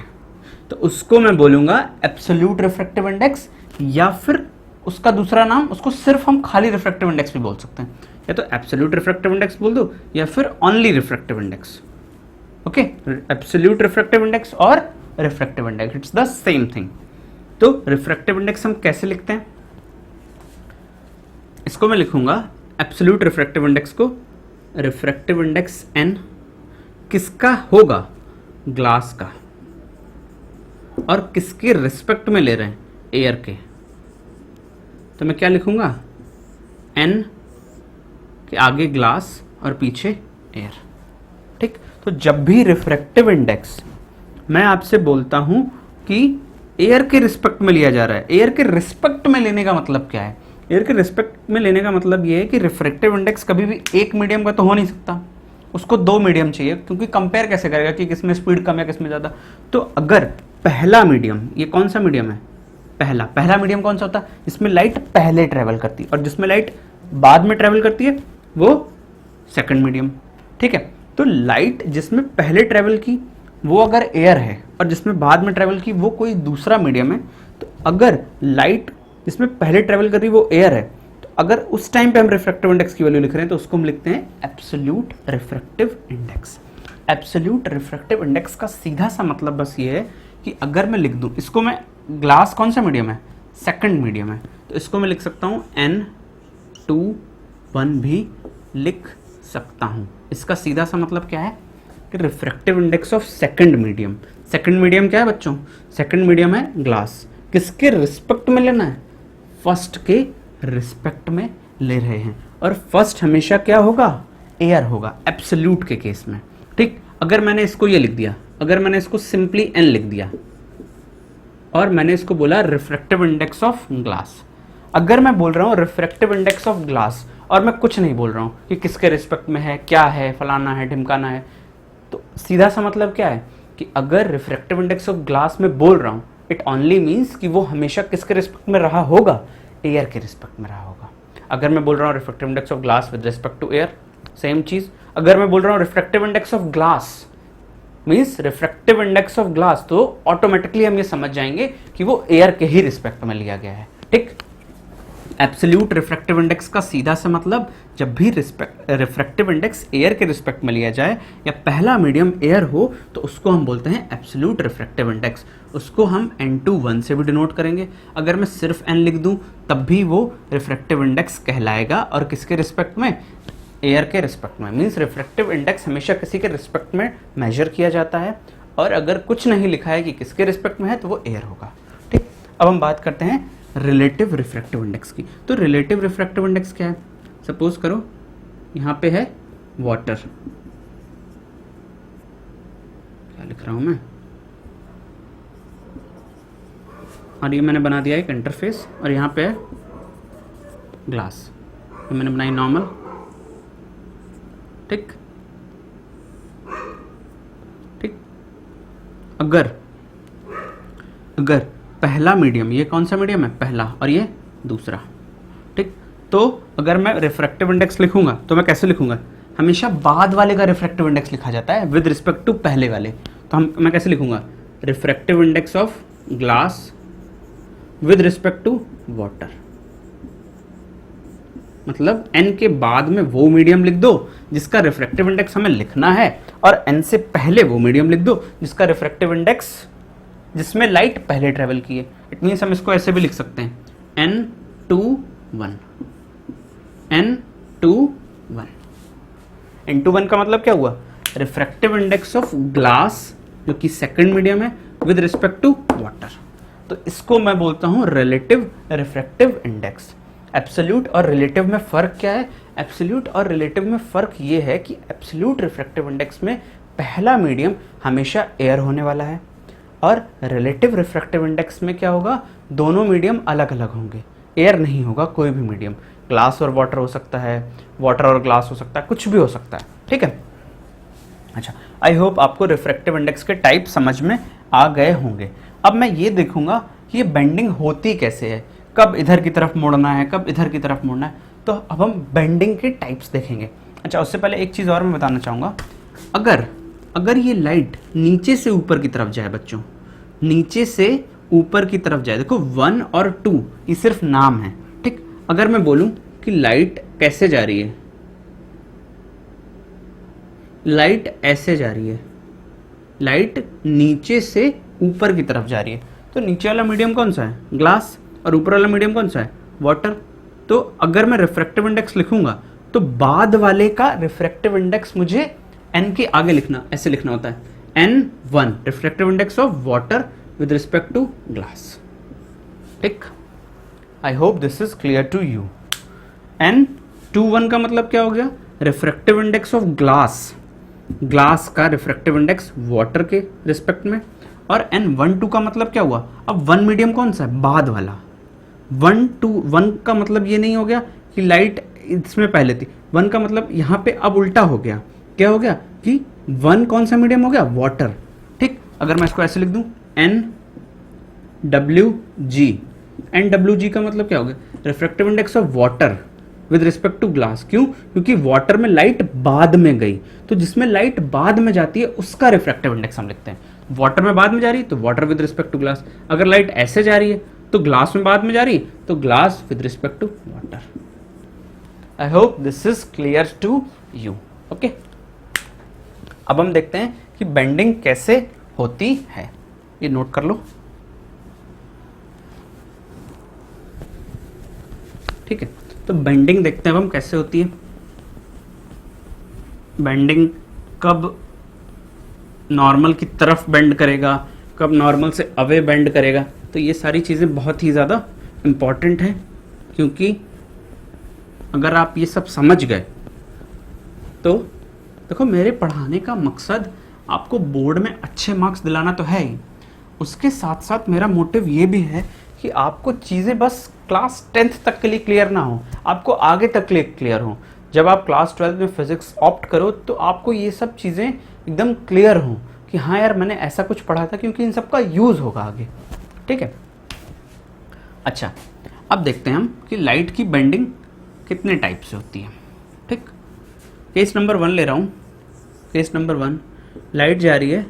तो उसको मैं बोलूंगा एब्सोल्यूट रिफ्रैक्टिव इंडेक्स, या फिर उसका दूसरा नाम, उसको सिर्फ हम खाली रिफ्रैक्टिव इंडेक्स भी बोल सकते हैं। या तो एब्सोल्यूट रिफ्रैक्टिव इंडेक्स बोल दो या फिर only refractive index. Okay, absolute refractive index और refractive index, it's the same thing. तो रिफ्रैक्टिव इंडेक्स हम कैसे लिखते हैं? इसको मैं लिखूंगा एब्सोल्यूट रिफ्रैक्टिव इंडेक्स को, रिफ्रैक्टिव इंडेक्स n किसका होगा? ग्लास का। और किसके रिस्पेक्ट में ले रहे हैं? एयर के। तो मैं क्या लिखूंगा? n के आगे ग्लास और पीछे एयर। ठीक, तो जब भी रिफ्रैक्टिव इंडेक्स मैं आपसे बोलता हूं कि एयर के रिस्पेक्ट में लिया जा रहा है, एयर के रिस्पेक्ट में लेने का मतलब क्या है? एयर के रिस्पेक्ट में लेने का मतलब ये है कि रिफ्रैक्टिव इंडेक्स कभी भी एक मीडियम का तो हो नहीं सकता, उसको दो मीडियम चाहिए, क्योंकि कंपेयर कैसे करेगा कि किसमें स्पीड कम है किसमें ज़्यादा। तो अगर पहला मीडियम, ये कौन सा मीडियम है? पहला मीडियम कौन सा होता है? जिसमें लाइट पहले ट्रेवल करती है, और जिसमें लाइट बाद में ट्रेवल करती है वो सेकंड मीडियम। ठीक है, तो लाइट जिसमें पहले ट्रेवल की वो अगर एयर है और जिसमें बाद में ट्रेवल की वो कोई दूसरा मीडियम है, तो अगर लाइट जिसमें पहले ट्रेवल कर रही वो एयर है, तो अगर उस टाइम पे हम रिफ्रैक्टिव इंडेक्स की वैल्यू लिख रहे हैं तो उसको हम लिखते हैं absolute refractive index. Absolute refractive index का सीधा सा मतलब बस ये है कि अगर मैं लिख दूं इसको, मैं ग्लास कौन सा मीडियम है? सेकंड मीडियम है, तो इसको मैं लिख सकता हूं n2 भी लिख सकता हूं। इसका सीधा सा मतलब क्या है कि refractive index of second medium. Second medium क्या है बच्चों? सेकंड मीडियम है ग्लास। किसके रिस्पेक्ट में लेना है? फर्स्ट के रिस्पेक्ट में ले रहे हैं, और फर्स्ट हमेशा क्या होगा? एयर होगा एब्सोल्यूट के केस में। ठीक, अगर मैंने इसको ये लिख दिया, अगर मैंने इसको सिंपली n लिख दिया और मैंने इसको बोला रिफ्रैक्टिव इंडेक्स ऑफ ग्लास, अगर मैं बोल रहा हूँ रिफ्रैक्टिव इंडेक्स ऑफ ग्लास और मैं कुछ नहीं बोल रहा हूँ कि किसके रिस्पेक्ट में है, क्या है, फलाना है, ढिमकाना है, तो सीधा सा मतलब क्या है कि अगर रिफ्रैक्टिव इंडेक्स ऑफ ग्लास में बोल रहा हूँ, इट ओनली मीन्स कि वो हमेशा किसके रिस्पेक्ट में रहा होगा? एयर के रिस्पेक्ट में रहा होगा। अगर मैं बोल रहा हूँ refractive index of glass with respect to air, same चीज। अगर मैं बोल रहा हूँ refractive index of glass means refractive index of glass, तो ऑटोमेटिकली हम ये समझ जाएंगे कि वो एयर के ही रिस्पेक्ट में लिया गया है। ठीक, एब्सोल्यूट रिफ्रैक्टिव इंडेक्स का सीधा सा मतलब जब भी रिफ्रैक्टिव इंडेक्स एयर के रिस्पेक्ट में लिया जाए या पहला मीडियम एयर हो, तो उसको हम बोलते हैं एब्सोल्यूट रिफ्रैक्टिव इंडेक्स। उसको हम n2 से भी डिनोट करेंगे। अगर मैं सिर्फ n लिख दूं तब भी वो रिफ्रैक्टिव इंडेक्स कहलाएगा, और किसके रिस्पेक्ट में? एयर के रिस्पेक्ट में। मीन्स रिफ्रैक्टिव इंडेक्स हमेशा किसी के रिस्पेक्ट में मेजर किया जाता है, और अगर कुछ नहीं लिखा है कि किसके रिस्पेक्ट में है तो वो एयर होगा। ठीक, अब हम बात करते हैं रिलेटिव रिफ्रैक्टिव इंडेक्स की। तो रिलेटिव रिफ्रैक्टिव इंडेक्स क्या है? सपोज करो यहाँ पे है वाटर, क्या लिख रहा हूं मैं? और ये मैंने बना दिया एक इंटरफेस, और यहाँ पे है ग्लास, ये मैंने बनाई नॉर्मल। ठीक ठीक। अगर पहला मीडियम, ये कौन सा मीडियम है, पहला, और ये दूसरा, ठीक, तो अगर मैं रिफ्रैक्टिव इंडेक्स लिखूंगा तो मैं कैसे लिखूंगा, हमेशा बाद वाले का रिफ्रैक्टिव इंडेक्स लिखा जाता है विद रिस्पेक्ट टू पहले वाले। तो मैं कैसे लिखूंगा, refractive index of glass with respect to water. मतलब n के बाद में वो मीडियम लिख दो जिसका रिफ्रैक्टिव इंडेक्स हमें लिखना है, और n से पहले वो मीडियम लिख दो जिसका रिफ्रैक्टिव इंडेक्स, जिसमें लाइट पहले ट्रेवल की है। इट मीन्स हम इसको ऐसे भी लिख सकते हैं n21, n21। n21 का मतलब क्या हुआ, रिफ्रैक्टिव इंडेक्स ऑफ ग्लास जो कि सेकंड मीडियम है विद रिस्पेक्ट टू वाटर। तो इसको मैं बोलता हूं रिलेटिव रिफ्रैक्टिव इंडेक्स। एब्सोल्यूट और रिलेटिव में फ़र्क क्या है, एब्सोल्यूट और रिलेटिव में फ़र्क ये है कि एब्सोल्यूट रिफ्रैक्टिव इंडेक्स में पहला मीडियम हमेशा एयर होने वाला है, और रिलेटिव रिफ्रैक्टिव इंडेक्स में क्या होगा, दोनों मीडियम अलग अलग होंगे, एयर नहीं होगा कोई भी मीडियम, ग्लास और वाटर हो सकता है, वाटर और ग्लास हो सकता है, कुछ भी हो सकता है। ठीक है, अच्छा, आई होप आपको रिफ्रैक्टिव इंडेक्स के टाइप समझ में आ गए होंगे। अब मैं ये देखूंगा कि ये बेंडिंग होती कैसे है, कब इधर की तरफ मुड़ना है, कब इधर की तरफ मुड़ना है। तो अब हम बेंडिंग के टाइप्स देखेंगे। अच्छा, उससे पहले एक चीज़ और मैं बताना चाहूँगा, अगर ये लाइट नीचे से ऊपर की तरफ जाए बच्चों, नीचे से ऊपर की तरफ जाए, देखो 1 और 2 ये सिर्फ नाम है, ठीक। अगर मैं बोलूं कि लाइट कैसे जा रही है, लाइट ऐसे जा रही है, लाइट नीचे से ऊपर की तरफ जा रही है, तो नीचे वाला मीडियम कौन सा है, ग्लास, और ऊपर वाला मीडियम कौन सा है, वाटर। तो अगर मैं रिफ्रैक्टिव इंडेक्स लिखूंगा तो बाद वाले का रिफ्रैक्टिव इंडेक्स मुझे n के आगे लिखना, ऐसे लिखना होता है, n1 refractive index of water with respect to glass. ठीक, I hope this is clear to you. n21 का मतलब क्या हो गया, refractive index of glass, glass का रिफ्रैक्टिव इंडेक्स वाटर के रिस्पेक्ट में। और n12 का मतलब क्या हुआ, अब 1 मीडियम कौन सा है, बाद वाला। 1 का मतलब ये नहीं हो गया कि लाइट इसमें पहले थी, 1 का मतलब यहाँ पे अब उल्टा हो गया, क्या हो गया कि 1 कौन सा मीडियम हो गया, वाटर। ठीक, अगर मैं इसको ऐसे लिख दूं NWG, NWG का मतलब क्या हो गया, refractive index of water with respect to glass. क्यों, क्योंकि वाटर में लाइट बाद में गई, तो जिसमें लाइट बाद में जाती है उसका रिफ्रैक्टिव इंडेक्स हम लिखते हैं। वाटर में बाद में जा रही है तो water with respect to glass, अगर लाइट ऐसे जा रही है तो ग्लास में बाद में जा रही है तो glass with respect to water. I hope this is clear to you. Okay, अब हम देखते हैं कि बेंडिंग कैसे होती है, ये नोट कर लो। ठीक है, तो बेंडिंग देखते हैं अब हम कैसे होती है। बेंडिंग कब नॉर्मल की तरफ बेंड करेगा, कब नॉर्मल से अवे बेंड करेगा, तो ये सारी चीज़ें बहुत ही ज़्यादा इम्पॉर्टेंट है, क्योंकि अगर आप ये सब समझ गए तो देखो, मेरे पढ़ाने का मकसद आपको बोर्ड में अच्छे मार्क्स दिलाना तो है ही, उसके साथ साथ मेरा मोटिव ये भी है कि आपको चीज़ें बस क्लास 10th तक के लिए क्लियर ना हो, आपको आगे तक के लिए क्लियर हो। जब आप क्लास 12th में फिजिक्स ऑप्ट करो तो आपको ये सब चीज़ें एकदम क्लियर हो कि हाँ यार मैंने ऐसा कुछ पढ़ा था, क्योंकि इन सब का यूज़ होगा आगे। ठीक है, अच्छा, अब देखते हैं हम कि लाइट की बेंडिंग कितने टाइप से होती है। ठीक, केस नंबर 1 ले रहा हूँ। केस नंबर 1, लाइट जा रही है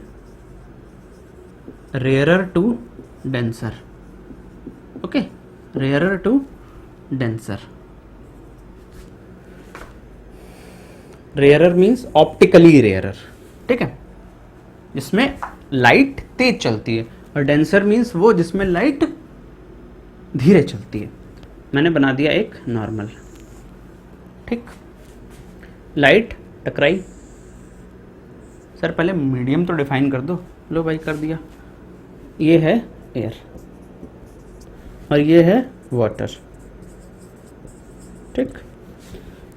rarer to denser. Okay, rarer to denser. Rarer means optically rarer, ठीक है, जिसमें लाइट तेज चलती है, और डेंसर मीन्स वो जिसमें लाइट धीरे चलती है। मैंने बना दिया एक नॉर्मल। ठीक, लाइट टकराई, सर पहले मीडियम तो डिफाइन कर दो। लो भाई, कर दिया। ये है एयर और ये है वाटर। ठीक,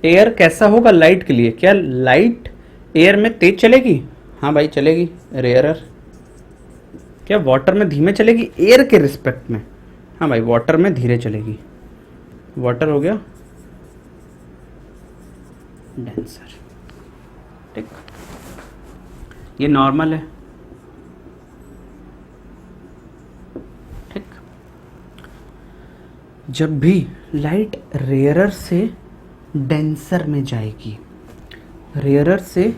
एयर कैसा होगा लाइट के लिए, क्या लाइट एयर में तेज चलेगी, हाँ भाई चलेगी, रेयरर। क्या वाटर में धीमे चलेगी एयर के रिस्पेक्ट में, हाँ भाई, वाटर में धीरे चलेगी। वाटर हो गया डेंसर, ठीक। ये नॉर्मल है, ठीक। जब भी लाइट रेयरर से डेंसर में जाएगी, रेयरर से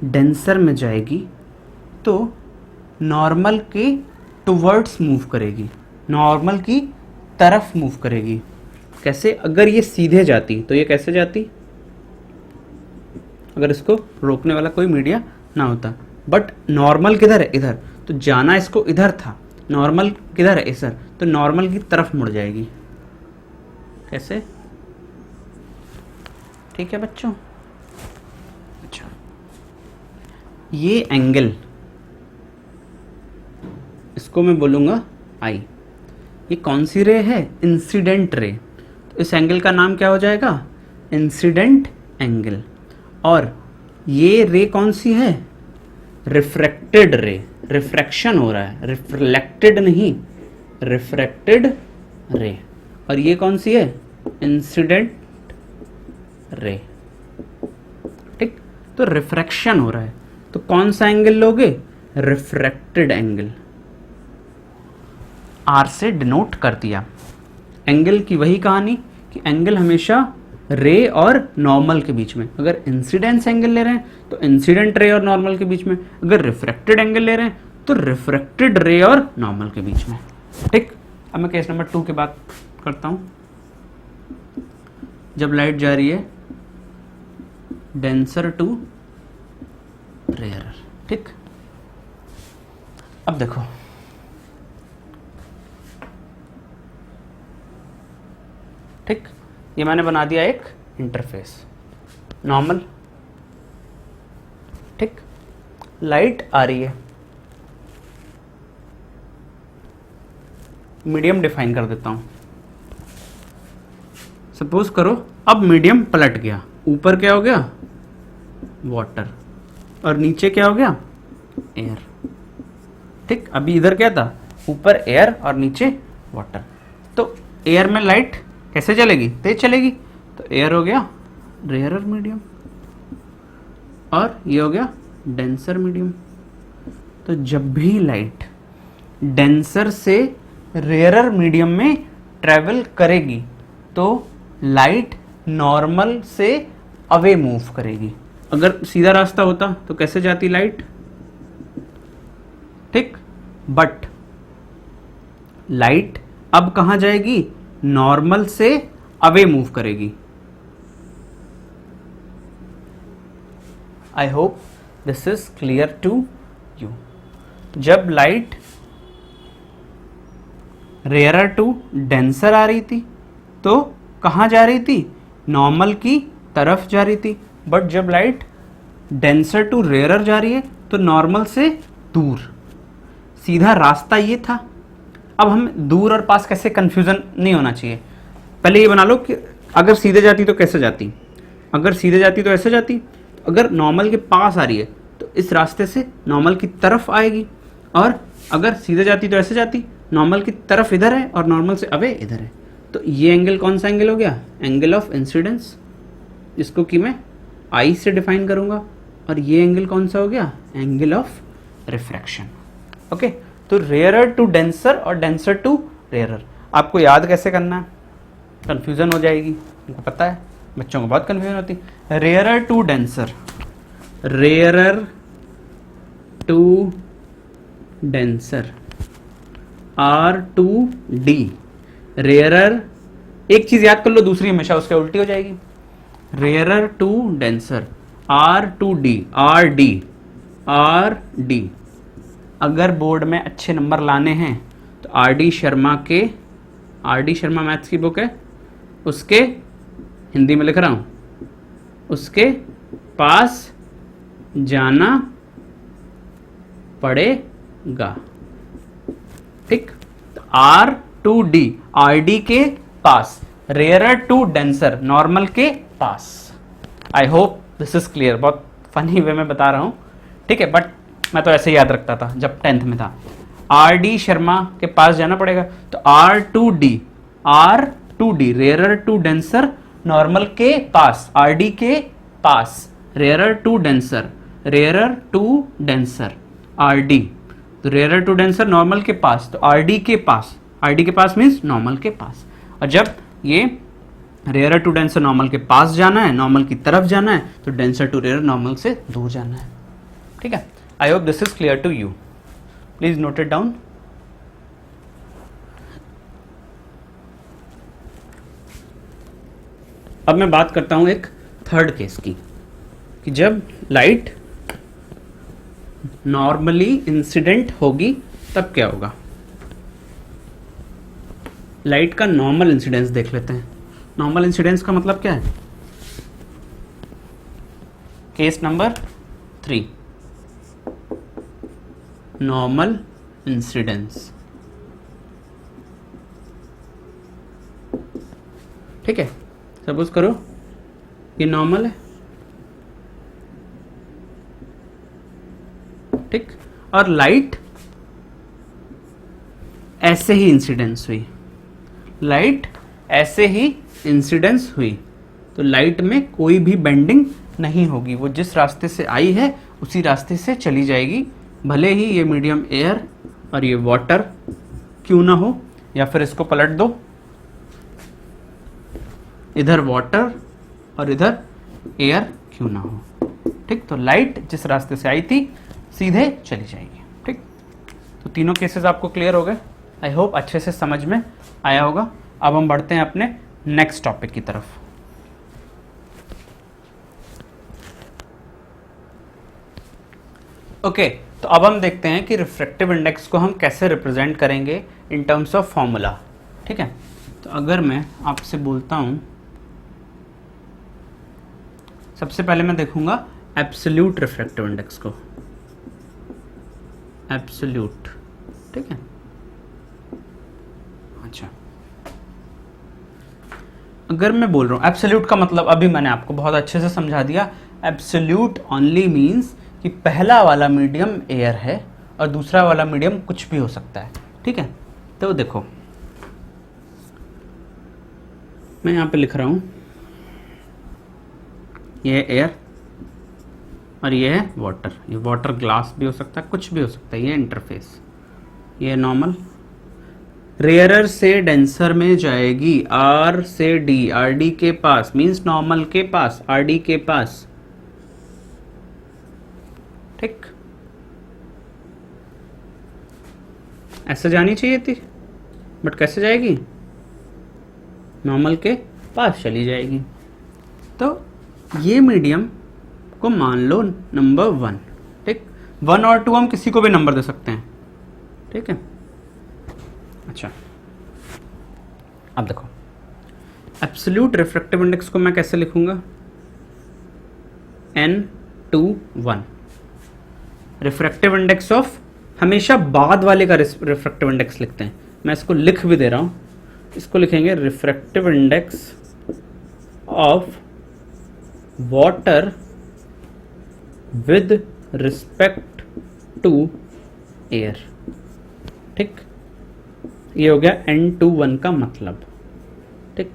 डेंसर में जाएगी, तो नॉर्मल के टुवर्ड्स मूव करेगी, नॉर्मल की तरफ मूव करेगी। कैसे? अगर ये सीधे जाती तो ये कैसे जाती, अगर इसको रोकने वाला कोई मीडिया ना होता। बट नॉर्मल किधर है? इधर, तो जाना इसको इधर था, नॉर्मल किधर है? इधर, तो नॉर्मल की तरफ मुड़ जाएगी। कैसे? ठीक है बच्चों। अच्छा, ये एंगल, इसको मैं बोलूंगा आई। ये कौन सी रे है? Incident ray. तो इस एंगल का नाम क्या हो जाएगा? Incident angle. और ये रे कौन सी है? रिफ्रैक्टेड रे। रिफ्रैक्शन हो रहा है, रिफ्लेक्टेड नहीं, रिफ्रैक्टेड रे। और ये कौन सी है? इंसिडेंट रे, ठीक। तो रिफ्रैक्शन हो रहा है, तो कौन सा एंगल लोगे? Refracted angle. आर से डिनोट कर दिया। एंगल की वही कहानी कि एंगल हमेशा रे और नॉर्मल के बीच में। अगर इंसिडेंस एंगल ले रहे हैं तो इंसिडेंट रे और नॉर्मल के बीच में, अगर रिफ्रैक्टेड एंगल ले रहे हैं तो रिफ्रैक्टेड रे और नॉर्मल के बीच में, ठीक। अब मैं केस नंबर 2 की बात करता हूं। जब लाइट जा रही है डेंसर टू रेयरर, ठीक। अब देखो, ठीक, ये मैंने बना दिया एक इंटरफेस, नॉर्मल, ठीक। लाइट आ रही है, मीडियम डिफाइन कर देता हूं। सपोज करो अब मीडियम पलट गया, ऊपर क्या हो गया? वाटर, और नीचे क्या हो गया? एयर, ठीक। अभी इधर क्या था? ऊपर एयर और नीचे वाटर। तो एयर में लाइट कैसे चलेगी? तेज चलेगी। तो एयर हो गया रेयरर मीडियम और ये हो गया डेंसर मीडियम। तो जब भी लाइट डेंसर से रेयरर मीडियम में ट्रेवल करेगी तो लाइट नॉर्मल से अवे मूव करेगी। अगर सीधा रास्ता होता तो कैसे जाती लाइट? ठीक। बट लाइट अब कहां जाएगी? नॉर्मल से अवे मूव करेगी। I hope this is clear to you. जब लाइट रेयरर टू डेंसर आ रही थी तो कहां जा रही थी? नॉर्मल की तरफ जा रही थी। बट जब लाइट डेंसर टू रेयरर जा रही है तो नॉर्मल से दूर। सीधा रास्ता ये था। अब हम दूर और पास कैसे कंफ्यूजन नहीं होना चाहिए। पहले ये बना लो कि अगर सीधे जाती तो कैसे जाती, अगर सीधे जाती तो ऐसे जाती, अगर नॉर्मल के पास आ रही है तो इस रास्ते से नॉर्मल की तरफ आएगी, और अगर सीधे जाती तो ऐसे जाती, नॉर्मल की तरफ इधर है और नॉर्मल से अवे इधर है। तो ये एंगल कौन सा एंगल हो गया? एंगल ऑफ इंसिडेंस, जिसको कि मैं आई से डिफाइन करूंगा। और ये एंगल कौन सा हो गया? Angle of refraction. ओके, तो रेयरर टू डेंसर और डेंसर टू रेयरर आपको याद कैसे करना है? कंफ्यूजन हो जाएगी, उनको पता है, बच्चों को बहुत कंफ्यूजन होती है। Rarer to denser, rarer to denser, R2D। Rarer, एक चीज याद कर लो, दूसरी हमेशा उसके उल्टी हो जाएगी। Rarer to denser, R2D, RD। अगर बोर्ड में अच्छे नंबर लाने हैं तो RD शर्मा के, RD शर्मा मैथ्स की बुक है, उसके हिंदी में लिख रहा हूं, उसके पास जाना पड़ेगा। ठीक, R2D, RD के पास, रेयरर टू डेंसर, नॉर्मल के पास। I hope this is clear. बहुत फनी वे में बता रहा हूं, ठीक है, बट मैं तो ऐसे ही याद रखता था जब 10th में था। आर डी शर्मा के पास जाना पड़ेगा, तो R2D rarer to denser normal के पास, RD के पास, रेयरर टू डेंसर RD, तो रेयरर टू डेंसर नॉर्मल के पास, तो RD के पास मीन्स नॉर्मल के पास। और जब ये रेयरर टू डेंसर नॉर्मल के पास जाना है, नॉर्मल की तरफ जाना है, तो डेंसर टू रेयरर नॉर्मल से दूर जाना है। ठीक है, I hope this is clear to you, please note it down. अब मैं बात करता हूं एक थर्ड केस की, कि जब लाइट नॉर्मली इंसिडेंट होगी तब क्या होगा। लाइट का नॉर्मल इंसिडेंस देख लेते हैं। नॉर्मल इंसिडेंस का मतलब क्या है? Case number 3, normal incidence. ठीक है, सपोज करो ये नॉर्मल है, ठीक, और लाइट ऐसे ही इंसिडेंस हुई, तो लाइट में कोई भी बेंडिंग नहीं होगी, वो जिस रास्ते से आई है उसी रास्ते से चली जाएगी, भले ही ये मीडियम एयर और ये वाटर क्यों ना हो, या फिर इसको पलट दो, इधर वाटर और इधर एयर क्यों ना हो। ठीक, तो लाइट जिस रास्ते से आई थी सीधे चली जाएगी। ठीक, तो तीनों केसेस आपको क्लियर हो गए, आई होप अच्छे से समझ में आया होगा। अब हम बढ़ते हैं अपने नेक्स्ट टॉपिक की तरफ। ओके, तो अब हम देखते हैं कि रिफ्रैक्टिव इंडेक्स को हम कैसे रिप्रेजेंट करेंगे इन टर्म्स ऑफ फॉर्मूला। ठीक है, तो अगर मैं आपसे बोलता हूं, सबसे पहले मैं देखूंगा एब्सोल्यूट रिफ्रैक्टिव इंडेक्स को, एब्सोल्यूट। ठीक है, अच्छा, अगर मैं बोल रहा हूं एब्सोल्यूट का मतलब अभी मैंने आपको बहुत अच्छे से समझा दिया। एब्सोल्यूट ओनली मीन्स कि पहला वाला मीडियम एयर है और दूसरा वाला मीडियम कुछ भी हो सकता है। ठीक है, तो देखो मैं यहां पे लिख रहा हूं, ये है एयर और ये है वाटर। ये वाटर ग्लास भी हो सकता है, कुछ भी हो सकता है, ये इंटरफेस, ये नॉर्मल रेयरर से डेंसर में जाएगी, आर से डी, आर डी के पास मीन्स नॉर्मल के पास, आर डी के पास। ठीक, ऐसे जानी चाहिए थी, बट कैसे जाएगी? नॉर्मल के पास चली जाएगी। तो ये मीडियम को मान लो नंबर 1। ठीक, 1 और 2 हम किसी को भी नंबर दे सकते हैं। ठीक है, अच्छा, अब देखो एब्सोल्यूट रिफ्रैक्टिव इंडेक्स को मैं कैसे लिखूंगा? N21। रिफ्रैक्टिव इंडेक्स ऑफ, हमेशा बाद वाले का रिफ्रैक्टिव इंडेक्स लिखते हैं, मैं इसको लिख भी दे रहा हूं, इसको लिखेंगे refractive index of water with respect to air. ठीक, ये हो गया N21 का मतलब। ठीक,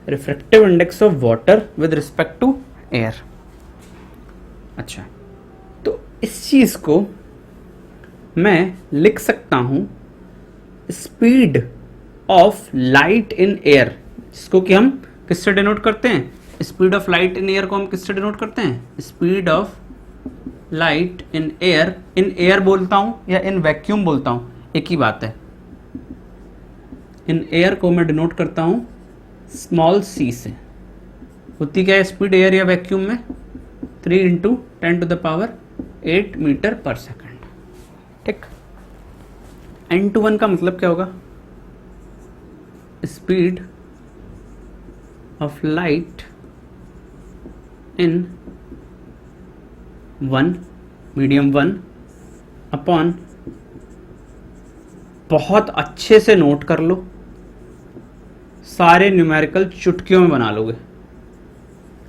refractive index of water with respect to air. अच्छा, तो इस चीज को मैं लिख सकता हूं speed of light in air, जिसको कि हम किससे डिनोट करते हैं? Speed of light in air को हम किससे डिनोट करते हैं? Speed of light in air. In air बोलता हूं या इन वैक्यूम बोलता हूं, एक ही बात है। इन एयर को मैं डिनोट करता हूं स्मॉल c से। होती क्या है स्पीड एयर या वैक्यूम में? 3 × 10⁸ मीटर पर सेकंड। ठीक, N21 का मतलब क्या होगा? Speed of light in 1 medium 1 upon, बहुत अच्छे से नोट कर लो, सारे न्यूमेरिकल चुटकियों में बना लोगे,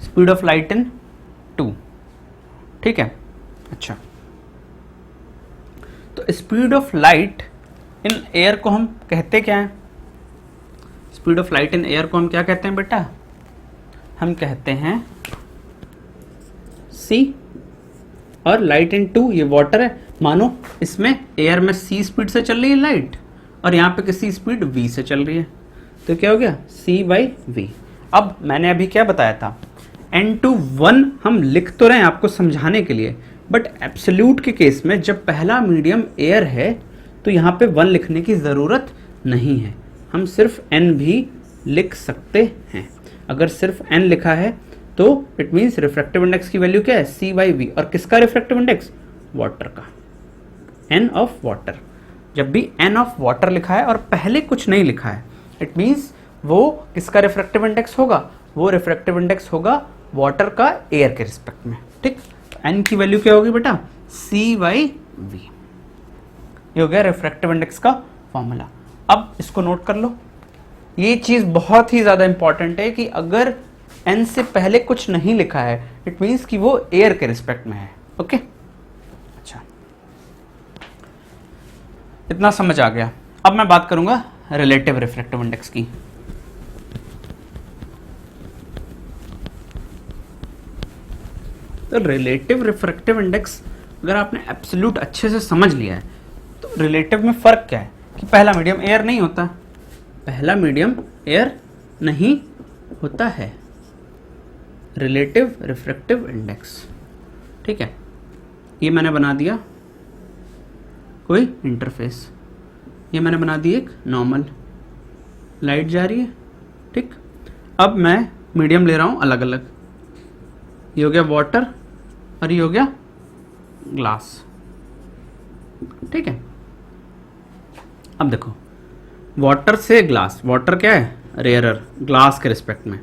स्पीड ऑफ लाइट इन 2। ठीक है, अच्छा, तो speed of light in air को हम कहते क्या है? Speed of light in air को हम क्या कहते हैं बेटा? हम कहते हैं c, और लाइट इन टू, ये वाटर है, मानो इसमें एयर में c स्पीड से चल रही है लाइट और यहाँ पे किसी स्पीड v से चल रही है, तो क्या हो गया? c/v। अब मैंने अभी क्या बताया था, n/1 हम लिख तो रहे हैं आपको समझाने के लिए, बट एब्सोल्यूट के केस में जब पहला मीडियम एयर है तो यहाँ पे 1 लिखने की ज़रूरत नहीं है, हम सिर्फ n भी लिख सकते हैं। अगर सिर्फ n लिखा है तो इट मीन्स रिफ्रैक्टिव इंडेक्स की वैल्यू क्या है? c/v। और किसका रिफ्रैक्टिव इंडेक्स? वाटर का, n ऑफ वाटर। जब भी n ऑफ वाटर लिखा है और पहले कुछ नहीं लिखा है, इट मीन्स वो किसका रिफ्रैक्टिव इंडेक्स होगा? वो रिफ्रैक्टिव इंडेक्स होगा वाटर का एयर के रिस्पेक्ट में। ठीक, n की वैल्यू क्या होगी बेटा? c/v। ये हो गया रिफ्रैक्टिव इंडेक्स का फॉर्मूला। अब इसको नोट कर लो, ये चीज बहुत ही ज्यादा इंपॉर्टेंट है कि अगर n से पहले कुछ नहीं लिखा है, इट मीन्स कि वो एयर के रिस्पेक्ट में है। ओके, अच्छा, इतना समझ आ गया। अब मैं बात करूंगा रिलेटिव रिफ्रैक्टिव इंडेक्स की। तो रिलेटिव रिफ्रैक्टिव इंडेक्स अगर आपने एब्सोल्यूट अच्छे से समझ लिया है, तो रिलेटिव में फर्क क्या है कि पहला मीडियम एयर नहीं होता, पहला मीडियम एयर नहीं होता है। रिलेटिव रिफ्रैक्टिव इंडेक्स, ठीक है, ये मैंने बना दिया कोई इंटरफेस, ये मैंने बना दी एक नॉर्मल, लाइट जा रही है। ठीक, अब मैं मीडियम ले रहा हूं अलग अलग, ये हो गया वाटर और ये हो गया ग्लास। ठीक है, अब देखो वाटर से ग्लास, वाटर क्या है? रेयरर, ग्लास के रिस्पेक्ट में।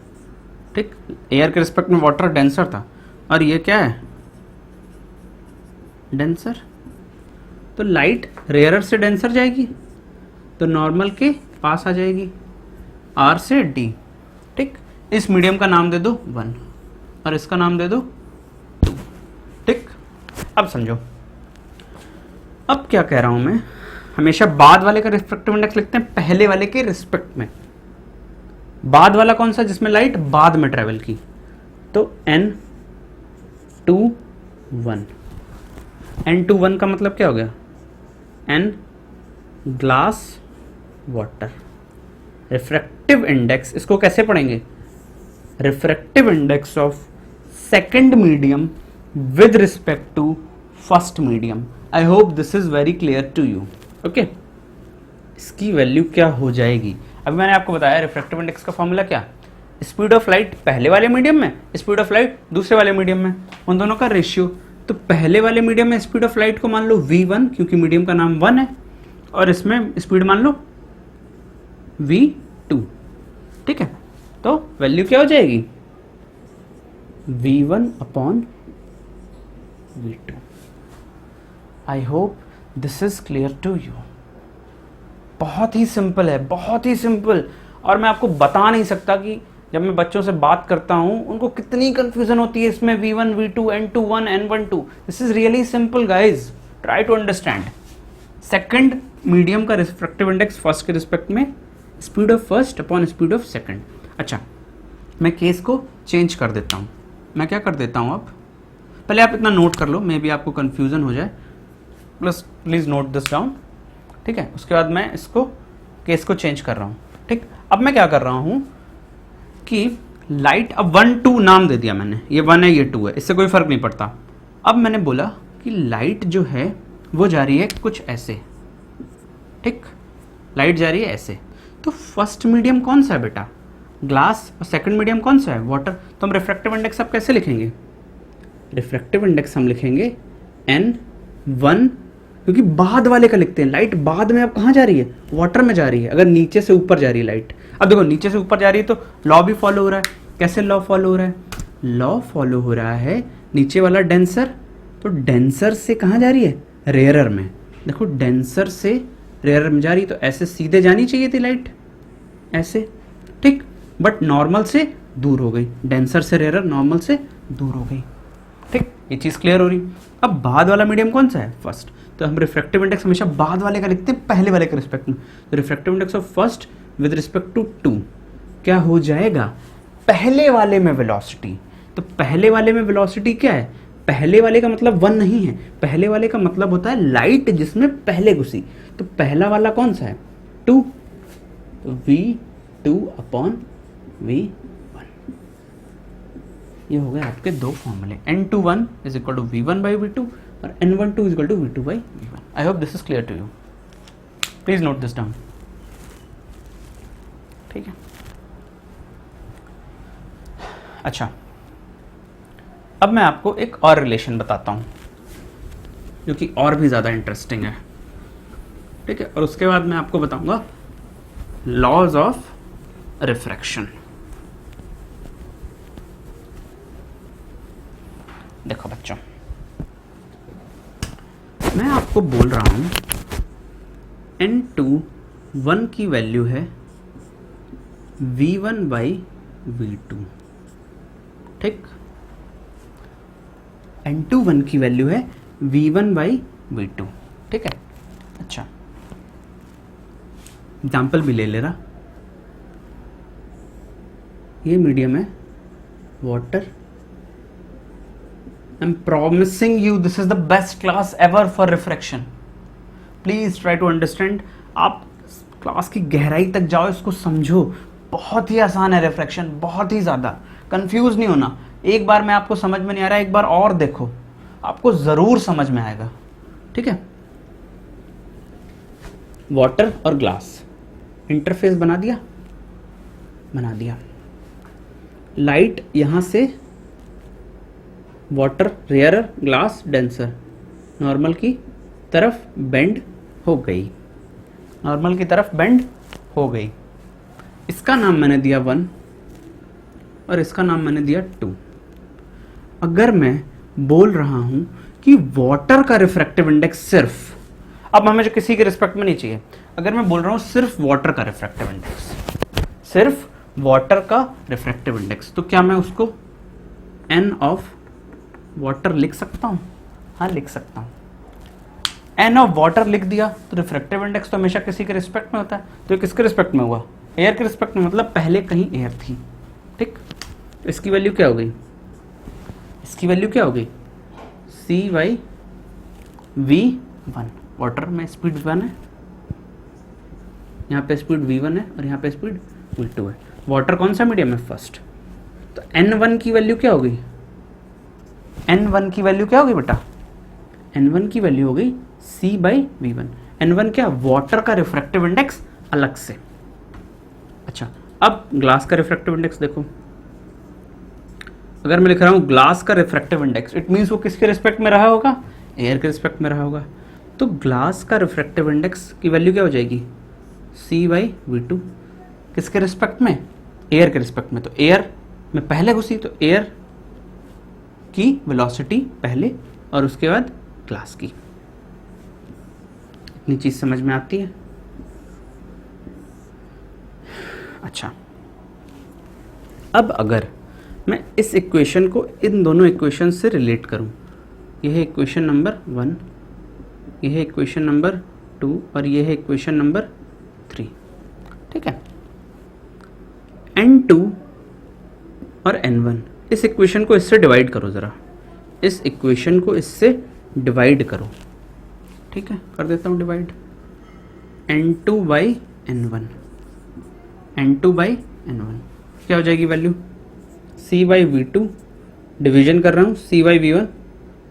ठीक, एयर के रिस्पेक्ट में वाटर डेंसर था, और ये क्या है? डेंसर। तो लाइट रेयरर से डेंसर जाएगी तो नॉर्मल के पास आ जाएगी, R से D। ठीक, इस मीडियम का नाम दे दो 1 और इसका नाम दे दो 2। ठीक, अब समझो, अब क्या कह रहा हूं मैं, हमेशा बाद वाले का रिफ्रैक्टिव इंडेक्स लिखते हैं पहले वाले के रिस्पेक्ट में। बाद वाला कौन सा? जिसमें लाइट बाद में ट्रेवल की, तो n/1। n/1 का मतलब क्या हो गया? n glass water. Refractive index, इसको कैसे पढ़ेंगे? Refractive index of second medium with respect to first medium. I hope this is very clear to you. Okay, इसकी वैल्यू क्या हो जाएगी? अभी मैंने आपको बताया रिफ्रैक्टिव इंडेक्स का फॉर्मूला क्या? स्पीड ऑफ लाइट पहले वाले मीडियम में, स्पीड ऑफ लाइट दूसरे वाले मीडियम में, उन दोनों का रेशियो। तो पहले वाले मीडियम में स्पीड ऑफ लाइट को मान लो v1 क्योंकि मीडियम का नाम 1 है, और इसमें स्पीड मान लो v2। ठीक है, तो वैल्यू क्या हो जाएगी? v1/v2। I hope this is clear to you. बहुत ही सिंपल है, बहुत ही सिंपल। और मैं आपको बता नहीं सकता कि जब मैं बच्चों से बात करता हूं उनको कितनी कंफ्यूजन होती है इसमें v1, v2, n/1, n/2। This is really simple guys, try to understand. Second medium का रिफ्रैक्टिव इंडेक्स फर्स्ट के रिस्पेक्ट में, speed of first upon speed of second. अच्छा, मैं केस को चेंज कर देता हूं। मैं क्या कर देता हूं, अब पहले आप इतना नोट कर लो, मे बी आपको कंफ्यूजन हो जाए, प्लीज नोट दिस डाउन। ठीक है, उसके बाद मैं इसको केस को चेंज कर रहा हूं। ठीक, अब मैं क्या कर रहा हूं कि लाइट, अब 1, 2 नाम दे दिया मैंने, ये 1 है ये 2 है, इससे कोई फर्क नहीं पड़ता। अब मैंने बोला कि लाइट जो है वो जा रही है कुछ ऐसे। ठीक, लाइट जा रही है ऐसे। तो फर्स्ट मीडियम कौन सा है बेटा? ग्लास। और सेकंड मीडियम कौन सा है? वाटर। तो हम रिफ्रैक्टिव इंडेक्स अब कैसे लिखेंगे? रिफ्रैक्टिव इंडेक्स हम लिखेंगे n/1, क्योंकि बाद वाले का लिखते हैं। लाइट बाद में अब कहाँ जा रही है? वाटर में जा रही है। अगर नीचे से ऊपर जा रही है लाइट, अब देखो नीचे से ऊपर जा रही है तो लॉ भी फॉलो हो रहा है। कैसे लॉ फॉलो हो रहा है? लॉ फॉलो हो रहा है नीचे वाला डेंसर, तो डेंसर से कहाँ जा रही है? रेयरर में। देखो डेंसर से रेयरर में जा रही है, तो ऐसे सीधे जानी चाहिए थी लाइट, ऐसे। ठीक, बट नॉर्मल से दूर हो गई, डेंसर से रेयरर नॉर्मल से दूर हो गई। ठीक, ये चीज़ क्लियर हो रही। अब बाद वाला मीडियम कौन सा है? फर्स्ट। तो हम रिफ्रैक्टिव इंडेक्स हमेशा बाद वाले का लिखते हैं पहले वाले के रिस्पेक्ट में। तो refractive index of first with respect to 2 क्या हो जाएगा? पहले वाले में वेलोसिटी। तो पहले वाले में वेलोसिटी क्या है? पहले वाले का मतलब 1 नहीं है, पहले वाले का मतलब होता है लाइट जिसमें पहले घुसी। तो पहला वाला कौन सा है? 2। तो v2 अपॉन v1। ये हो गए आपके दो फॉर्मूले। n21 is equal to v1 by v2 और n12 is equal to v2 by v1। I hope this is clear to you. Please note this down. ठीक है, अच्छा अब मैं आपको एक और रिलेशन बताता हूं जो कि और भी ज़्यादा इंटरेस्टिंग है। ठीक है, और उसके बाद मैं आपको बताऊंगा लॉज ऑफ रिफ्रैक्शन। देखो बच्चों, मैं आपको बोल रहा हूं n21 की वैल्यू है v1 बाई v2। ठीक, n21 की वैल्यू है v1 बाई v2। ठीक है, अच्छा एग्जाम्पल भी ले ले रहा। ये मीडियम है water. I am promising you this is the best class ever for refraction. Please try to understand. आप क्लास की गहराई तक जाओ, इसको समझो। बहुत ही आसान है रिफ्रैक्शन, बहुत ही ज्यादा। कंफ्यूज नहीं होना। एक बार में आपको समझ में नहीं आ रहा है, एक बार और देखो, आपको जरूर समझ में आएगा। ठीक है, वाटर और ग्लास इंटरफेस बना दिया, बना दिया। लाइट यहां से water rarer, glass denser, normal की तरफ बेंड हो गई, नॉर्मल की तरफ बेंड हो गई। इसका नाम मैंने दिया 1 और इसका नाम मैंने दिया 2। अगर मैं बोल रहा हूं कि वाटर का रिफ्रैक्टिव इंडेक्स सिर्फ, अब हमें जो किसी के रिस्पेक्ट में नहीं चाहिए, अगर मैं बोल रहा हूं सिर्फ वाटर का रिफ्रैक्टिव इंडेक्स, सिर्फ वाटर का रिफ्रैक्टिव इंडेक्स, तो क्या मैं उसको n ऑफ वाटर लिख सकता हूं? हाँ, लिख सकता हूं। n ऑफ वाटर लिख दिया तो रिफ्रैक्टिव इंडेक्स तो हमेशा किसी के रिस्पेक्ट में होता है। तो ये किसके रिस्पेक्ट में हुआ? एयर के रिस्पेक्ट में, मतलब पहले कहीं एयर थी। ठीक, तो इसकी वैल्यू क्या हो गई? इसकी वैल्यू क्या हो गई? c by v1। वाटर में स्पीड 1 है, यहाँ पे स्पीड v1 है और यहाँ पे स्पीड v2 है। वाटर कौन सा मीडियम है? फर्स्ट। तो n1 की वैल्यू क्या हो गई? n1 की वैल्यू क्या हो गई बेटा? n1 की वैल्यू हो गई c बाई v1। n1 क्या? वाटर का रिफ्रैक्टिव इंडेक्स अलग से। अच्छा, अब ग्लास का रिफ्रैक्टिव इंडेक्स देखो। अगर मैं लिख रहा हूं ग्लास का रिफ्रैक्टिव इंडेक्स, इट मीन्स वो किसके रिस्पेक्ट में रहा होगा? एयर के रिस्पेक्ट में रहा होगा। तो ग्लास का रिफ्रैक्टिव इंडेक्स की वैल्यू क्या हो जाएगी? c by v2। किसके रिस्पेक्ट में? एयर के रिस्पेक्ट में। तो एयर में पहले घुसी तो एयर की वेलोसिटी पहले और उसके बाद ग्लास की। इतनी चीज समझ में आती है? अच्छा, अब अगर मैं इस इक्वेशन को इन दोनों इक्वेशन से रिलेट करूं, यह है इक्वेशन नंबर 1, यह है इक्वेशन नंबर 2 और यह है इक्वेशन नंबर 3। ठीक है, n2 और n1, इस इक्वेशन को इससे डिवाइड करो ज़रा, इस इक्वेशन को इससे डिवाइड करो। ठीक है, कर देता हूँ divide. n2 by n1, n2 by n1 क्या हो जाएगी value? c by v2, division कर रहा हूँ c बाई v1,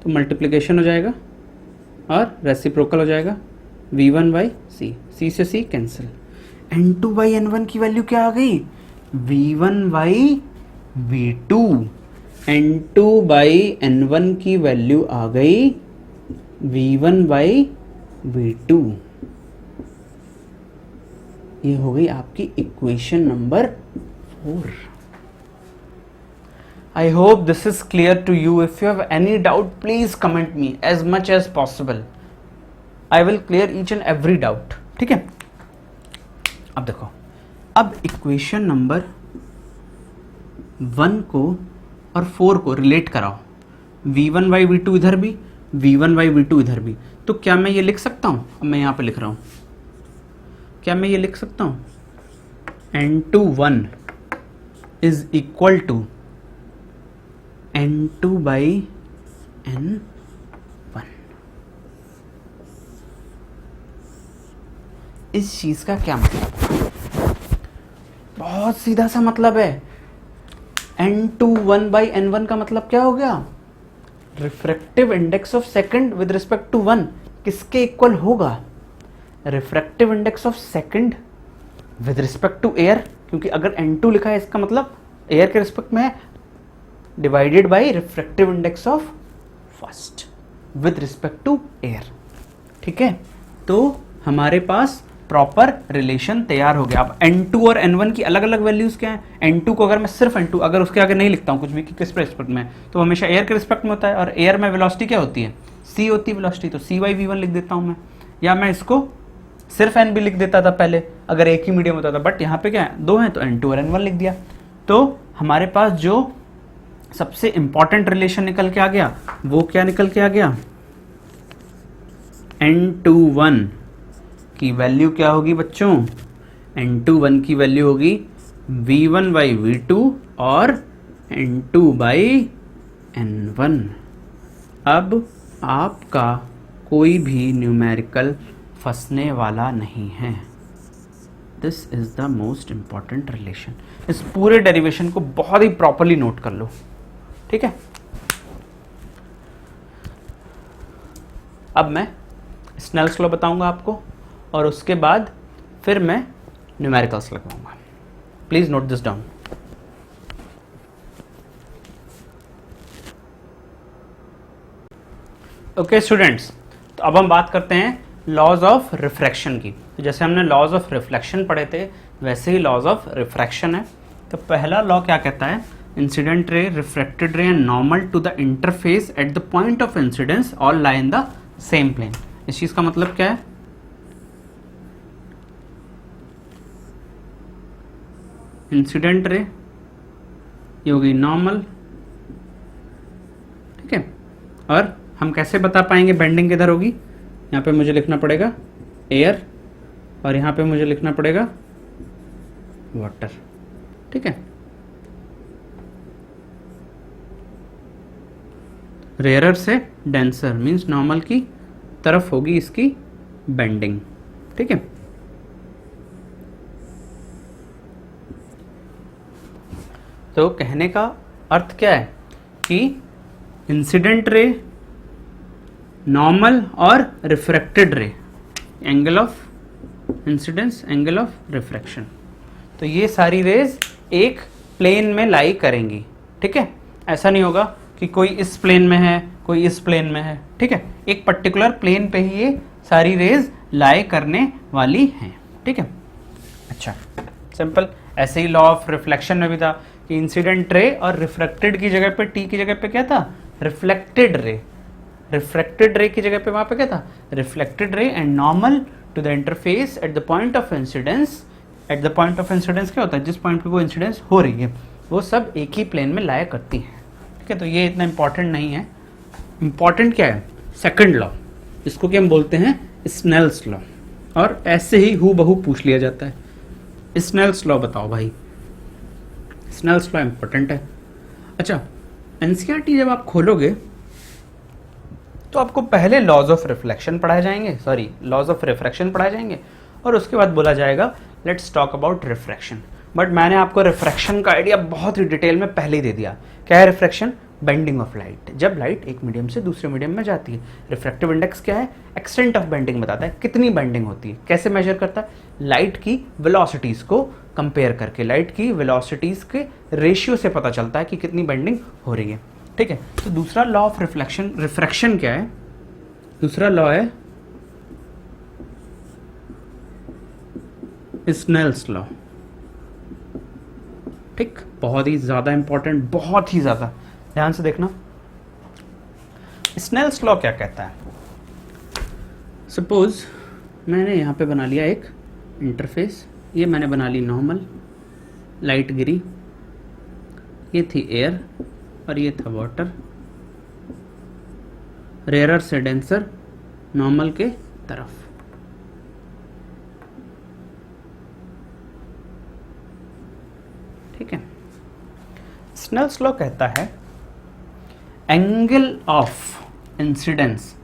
तो मल्टीप्लिकेशन हो जाएगा और रेसिप्रोकल हो जाएगा v1 बाई c, c से c cancel. n2 by n1 की वैल्यू क्या आ गई? v1 by v2। n2 by n1 की वैल्यू आ गई v1 बाई v2। ये हो गई आपकी equation number 4। I hope this is clear to you. If you have any doubt, please comment me as much as possible. I will clear each and every doubt. ठीक है, अब देखो, अब equation number 1 को और 4 को रिलेट कराओ। v1/v2 इधर भी, v1/v2 इधर भी। तो क्या मैं ये लिख सकता हूँ? अब मैं यहाँ पे लिख रहा हूँ, क्या मैं ये लिख सकता हूँ? n21 is equal to n2/n1। इस चीज का क्या मतलब? बहुत सीधा सा मतलब है। n21/n1 का मतलब क्या हो गया? Refractive index of second with respect to 1 किसके इक्वल होगा? Refractive index of second with respect to air, क्योंकि अगर n2 लिखा है इसका मतलब एयर के रिस्पेक्ट में है, divided by refractive index of first with respect to air. ठीक है, तो हमारे पास प्रॉपर रिलेशन तैयार हो गया। अब n2 और n1 की अलग अलग वैल्यूज क्या है? n2 को अगर मैं सिर्फ n2, अगर उसके आगे नहीं लिखता हूँ कुछ भी कि किस रिस्पेक्ट में, तो हमेशा एयर के रिस्पेक्ट में होता है, और एयर में वेलोसिटी क्या होती है? c होती है वेलोसिटी, तो c/v1 लिख देता हूँ मैं, या मैं इसको सिर्फ n भी लिख देता था पहले अगर एक ही मीडियम होता था, बट यहाँ पे क्या है, दो हैं तो n2 और n1 लिख दिया। तो हमारे पास जो सबसे इंपॉर्टेंट रिलेशन निकल के आ गया वो क्या निकल के आ गया? n21 की वैल्यू क्या होगी बच्चों? n21 की वैल्यू होगी v1/v2 और n2/n1। अब आपका कोई भी न्यूमेरिकल फंसने वाला नहीं है। This is the most important relation. इस पूरे डेरिवेशन को बहुत ही प्रॉपरली नोट कर लो, ठीक है। अब मैं स्नेल्स लॉ बताऊंगा आपको, और उसके बाद फिर मैं न्यूमेरिकल्स लगाऊंगा। Please note this down. Okay students, तो अब हम बात करते हैं लॉज ऑफ रिफ्रैक्शन की। तो जैसे हमने लॉज ऑफ रिफ्लेक्शन पढ़े थे, वैसे ही लॉज ऑफ रिफ्रैक्शन है। तो पहला लॉ क्या कहता है? Incident ray, refracted ray and normal to the interface at the point of incidence all lie in the same plane. इस चीज का मतलब क्या है? इंसिडेंट रे ये होगी नॉर्मल, ठीक है। और हम कैसे बता पाएंगे बेंडिंग किधर होगी? यहाँ पे मुझे लिखना पड़ेगा एयर, और यहाँ पे मुझे लिखना पड़ेगा वाटर, ठीक है। रेयरर से डेंसर मींस नॉर्मल की तरफ होगी इसकी बेंडिंग, ठीक है। तो कहने का अर्थ क्या है कि इंसिडेंट रे, नॉर्मल और रिफ्रैक्टेड रे, angle of incidence, angle of refraction, तो ये सारी रेज एक प्लेन में लाई करेंगी, ठीक है। ऐसा नहीं होगा कि कोई इस प्लेन में है, कोई इस प्लेन में है, ठीक है। एक पर्टिकुलर प्लेन पे ही ये सारी रेज लाई करने वाली हैं, ठीक है। अच्छा, सिंपल। ऐसे ही लॉ ऑफ रिफ्लेक्शन में भी था कि इंसिडेंट रे और रिफ्रैक्टेड की जगह पे, टी की जगह पे क्या था? रिफ्लेक्टेड रे। रिफ्रैक्टेड रे की जगह पे वहां पे क्या था? Reflected ray and normal to the interface at the point of incidence. At the point of incidence क्या होता है? जिस पॉइंट पे वो इंसिडेंस हो रही है, वो सब एक ही प्लेन में लाया करती हैं, ठीक है। तो ये इतना इंपॉर्टेंट नहीं है। इंपॉर्टेंट क्या है? सेकंड लॉ, इसको क्या हम बोलते हैं? Snell's law. और ऐसे ही हूबहू पूछ लिया जाता है, स्नेल्स लॉ बताओ भाई। स्नेल्स लॉ इंपॉर्टेंट है। अच्छा, एनसीईआरटी जब आप खोलोगे तो आपको पहले लॉज ऑफ रिफ्लेक्शन पढ़ाए जाएंगे, सॉरी लॉज ऑफ रिफ्रैक्शन पढ़ाए जाएंगे, और उसके बाद बोला जाएगा let's talk about refraction. But मैंने आपको रिफ्रैक्शन का आइडिया बहुत ही डिटेल में पहले ही दे दिया। क्या है रिफ्रैक्शन? Bending of light. जब लाइट एक मीडियम से दूसरे मीडियम में जाती है। रिफ्रैक्टिव इंडेक्स क्या है? एक्सटेंट ऑफ बेंडिंग बताता है, कितनी बेंडिंग होती है। कैसे मेजर करता है? लाइट की वेलोसिटीज को कंपेयर करके, लाइट की वेलोसिटीज के रेशियो से पता चलता है कि कितनी बेंडिंग हो रही है, ठीक है। तो दूसरा लॉ ऑफ रिफ्लेक्शन, रिफ्रैक्शन क्या है? दूसरा लॉ है स्नेल्स लॉ, ठीक। बहुत ही ज्यादा इंपॉर्टेंट, बहुत ही ज्यादा ध्यान से देखना। स्नेल्स लॉ क्या कहता है? सपोज मैंने यहां पे बना लिया एक इंटरफेस, ये मैंने बना ली नॉर्मल, लाइट गिरी, ये थी एयर और ये था वाटर, रेयरर से डेंसर नॉर्मल के तरफ। ठीक है, स्नेल्स लॉ कहता है एंगल ऑफ इंसिडेंस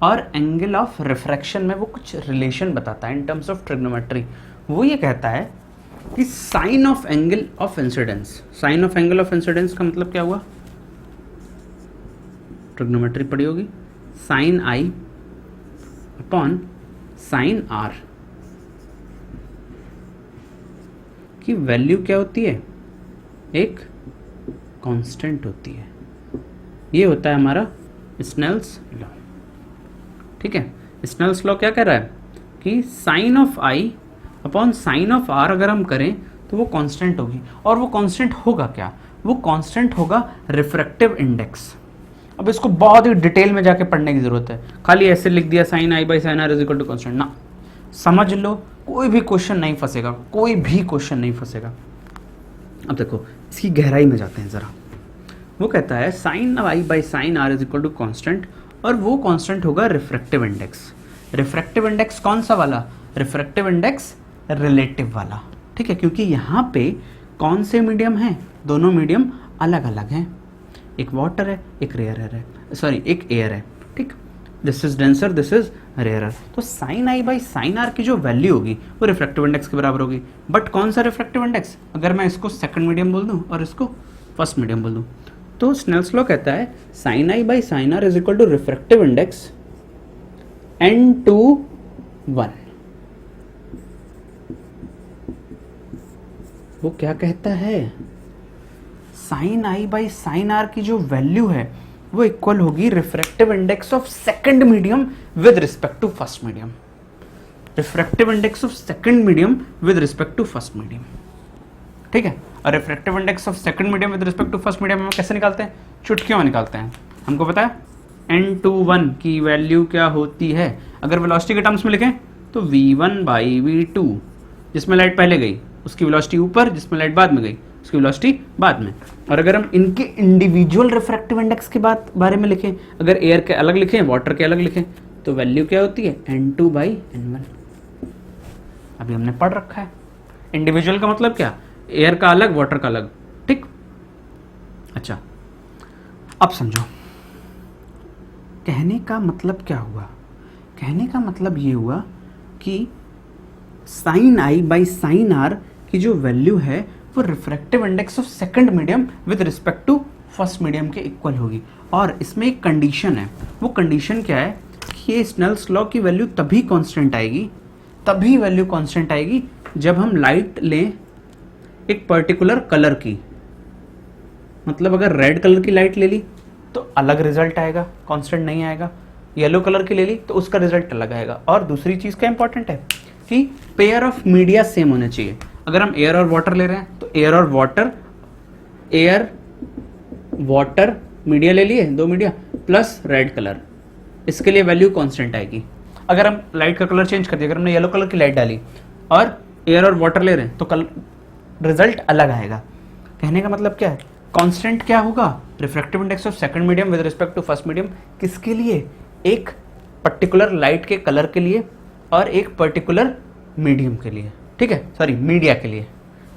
और एंगल ऑफ रिफ्रैक्शन में वो कुछ रिलेशन बताता है इन टर्म्स ऑफ ट्रिग्नोमेट्री। वो ये कहता है कि sine of angle of incidence, sine of angle of incidence का मतलब क्या हुआ, ट्रिग्नोमेट्री पढ़ी होगी, sine I upon sine are की वैल्यू क्या होती है, एक कांस्टेंट होती है। ये होता है हमारा स्नेल्स लॉ। ठीक है, स्नेल्स लॉ क्या कह रहा है कि sine of I upon sine of R अगर हम करें तो वो कांस्टेंट होगी, और वो कांस्टेंट होगा क्या, वो कांस्टेंट होगा रिफ्रैक्टिव इंडेक्स। अब इसको बहुत ही डिटेल में जाके पढ़ने की जरूरत है, खाली ऐसे लिख दिया sine I by sine are is equal to constant ना, समझ लो, कोई भी क्वेश्चन नहीं फंसेगा, कोई भी क्वेश्चन नहीं फंसेगा। अब देखो इसकी गहराई में जाते हैं जरा। वो कहता है sine I by sine are is equal to constant, और वो कांस्टेंट होगा रिफ्रैक्टिव इंडेक्स। रिफ्रैक्टिव इंडेक्स कौन सा वाला, रिफ्रैक्टिव इंडेक्स रिलेटिव वाला। ठीक है, क्योंकि यहाँ पे कौन से मीडियम हैं, दोनों मीडियम अलग अलग हैं, एक वाटर है एक रेयर है, सॉरी एक एयर है। ठीक, this is denser this is rarer, तो sine I by sine are की जो वैल्यू होगी वो रिफ्रैक्टिव इंडेक्स के बराबर होगी। बट कौन सा रिफ्रैक्टिव इंडेक्स, अगर मैं इसको सेकंड मीडियम बोल दूं और इसको फर्स्ट मीडियम बोल दूं, तो स्नेल्स लॉ कहता है sine I by sine are is equal to refractive index n/1। वो क्या कहता है, sine I by sine are की जो वैल्यू है वो इक्वल होगी refractive index of second medium with respect to first medium, refractive index of second medium with respect to first medium. ठीक है, और refractive index of second medium with respect to first medium हम कैसे निकालते हैं, चुटकियों में निकालते हैं। हमको पता है n/1 की वैल्यू क्या होती है, अगर वेलोसिटी के टर्म्स में लिखें तो v1 बाई v2, जिसमें लाइट पहले गई उसकी वेलोसिटी ऊपर, जिसमें लाइट बाद में गई उसकी वेलोसिटी बाद में। और अगर हम इनके इंडिविजुअल रिफ्रैक्टिव इंडेक्स के बारे में लिखें, अगर एयर के अलग लिखें वाटर के अलग लिखें, तो वैल्यू क्या होती है n2 बाई n1। अभी हमने पढ़ रखा है, इंडिविजुअल का मतलब क्या, एयर का अलग वाटर का अलग। ठीक, अच्छा अब समझो कहने का मतलब क्या हुआ, कहने का मतलब ये हुआ कि sine I by sine are की जो वैल्यू है वो refractive index of second medium with respect to first medium के इक्वल होगी। और इसमें एक कंडीशन है, वो कंडीशन क्या है कि ये स्नेल्स लॉ की वैल्यू तभी कांस्टेंट आएगी, तभी वैल्यू कांस्टेंट आएगी जब हम लाइट लें एक पर्टिकुलर कलर की। मतलब अगर रेड कलर की लाइट ले ली तो अलग रिजल्ट आएगा, कांस्टेंट नहीं आएगा, येलो कलर की ले ली तो उसका रिजल्ट अलग आएगा। और दूसरी चीज क्या इंपॉर्टेंट है कि पेयर ऑफ मीडिया सेम होने चाहिए। अगर हम एयर और वाटर ले रहे हैं तो एयर और एयर वाटर मीडिया ले लिए, दो मीडिया प्लस रेड कलर, इसके लिए वैल्यू कांस्टेंट आएगी। अगर हम लाइट का कलर चेंज कर दिया, अगर हमने येलो कलर की लाइट डाली और एयर और वाटर ले रहे हैं तो रिजल्ट अलग आएगा। कहने का मतलब क्या है, कांस्टेंट क्या होगा, refractive index of second medium with respect to first medium, किसके लिए, एक पर्टिकुलर लाइट के कलर के लिए और एक पर्टिकुलर मीडियम के लिए। ठीक है, सॉरी मीडिया के लिए।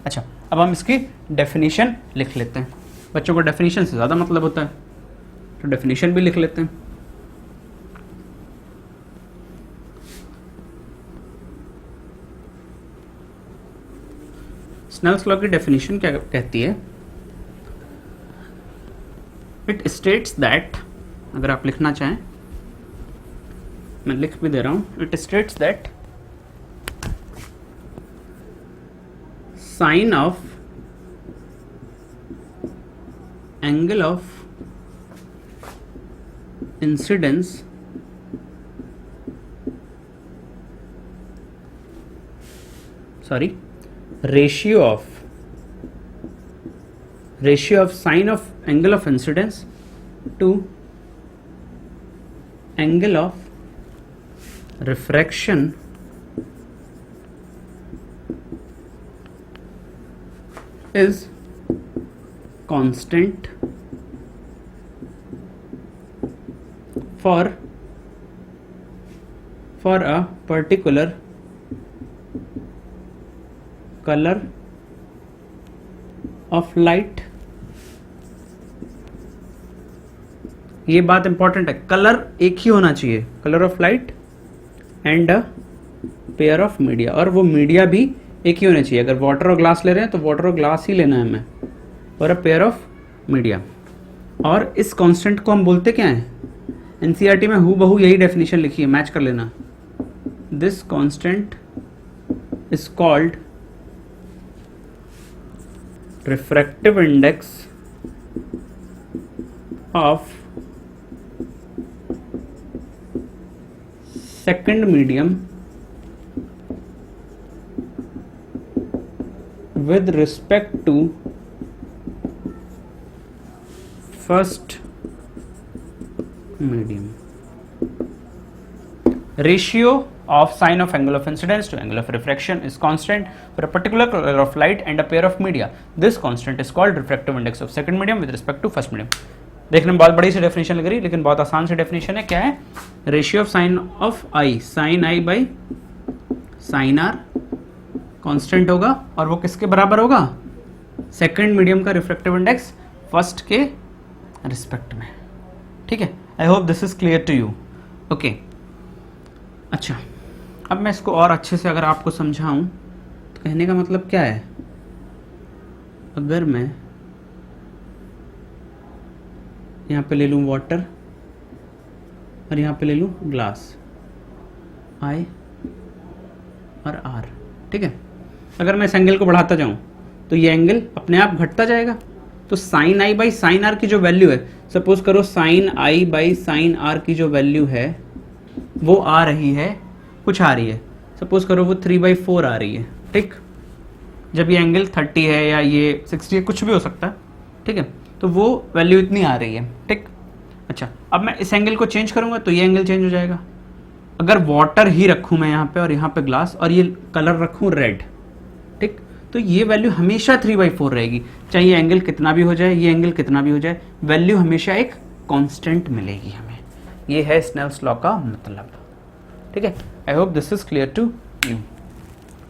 अच्छा, अब हम इसकी डेफिनेशन लिख लेते हैं। बच्चों को डेफिनेशन से ज़्यादा मतलब होता है तो डेफिनेशन भी लिख लेते हैं। स्नेल्स लॉ की डेफिनेशन क्या कहती है, इट स्टेट्स दैट, अगर आप लिखना चाहें मैं लिख भी दे रहा हूं, it states that sine of angle of incidence ratio of sine of angle of incidence to angle of refraction is constant for a particular color of light, ये बात इंपॉर्टेंट है, कलर एक ही होना चाहिए, colour of light and a pair of media, और वो media भी एक ही होना चाहिए। अगर वाटर और ग्लास ले रहे हैं तो वाटर और ग्लास ही लेना है हमें, और अ पेयर ऑफ मीडिया। और इस कांस्टेंट को हम बोलते क्या है, एनसीईआरटी में हूबहू यही डेफिनेशन लिखी है, मैच कर लेना। This constant is called refractive index of second medium with respect to first medium. Ratio of sine of angle of incidence to angle of refraction is constant for a particular color of light and a pair of media. This constant is called refractive index of second medium with respect to first medium. देखने में बहुत बड़ी सी definition लग रही है, लेकिन बहुत आसान सी डेफिनेशन है। क्या है? Ratio of sine of i, sine I by sine r constant होगा, और वो किसके बराबर होगा? सेकंड मीडियम का रिफ्रैक्टिव इंडेक्स फर्स्ट के रिस्पेक्ट में। ठीक है, I hope this is clear to you. Okay, अच्छा, अब मैं इसको और अच्छे से अगर आपको समझाऊं तो कहने का मतलब क्या है, अगर मैं यहाँ पे ले लूँ वाटर और यहाँ पे ले लूँ ग्लास, आई और आर, ठीक है, अगर मैं इस एंगल को बढ़ाता जाऊं तो ये एंगल अपने आप घटता जाएगा। तो sine I by sine are की जो वैल्यू है, सपोज करो sine I by sine are की जो वैल्यू है वो आ रही है, कुछ आ रही है, सपोज करो वो 3/4 आ रही है। ठीक, जब ये एंगल 30 है या ये 60 है, कुछ भी हो सकता है। ठीक है, तो वो वैल्यू इतनी आ रही है। ठीक, अच्छा, अब मैं इस एंगल को चेंज करूंगा तो ये एंगल चेंज हो जाएगा। अगर वाटर ही रखूं मैं यहाँ पे और यहाँ पे ग्लास, और ये कलर रखूं रेड, ठीक, तो ये वैल्यू हमेशा 3/4 रहेगी, चाहे ये एंगल कितना भी हो जाए, ये एंगल कितना भी हो जाए, वैल्यू हमेशा एक कांस्टेंट मिलेगी हमें। ये है स्नेल्स लॉ का मतलब। ठीक है, I hope this is clear to you.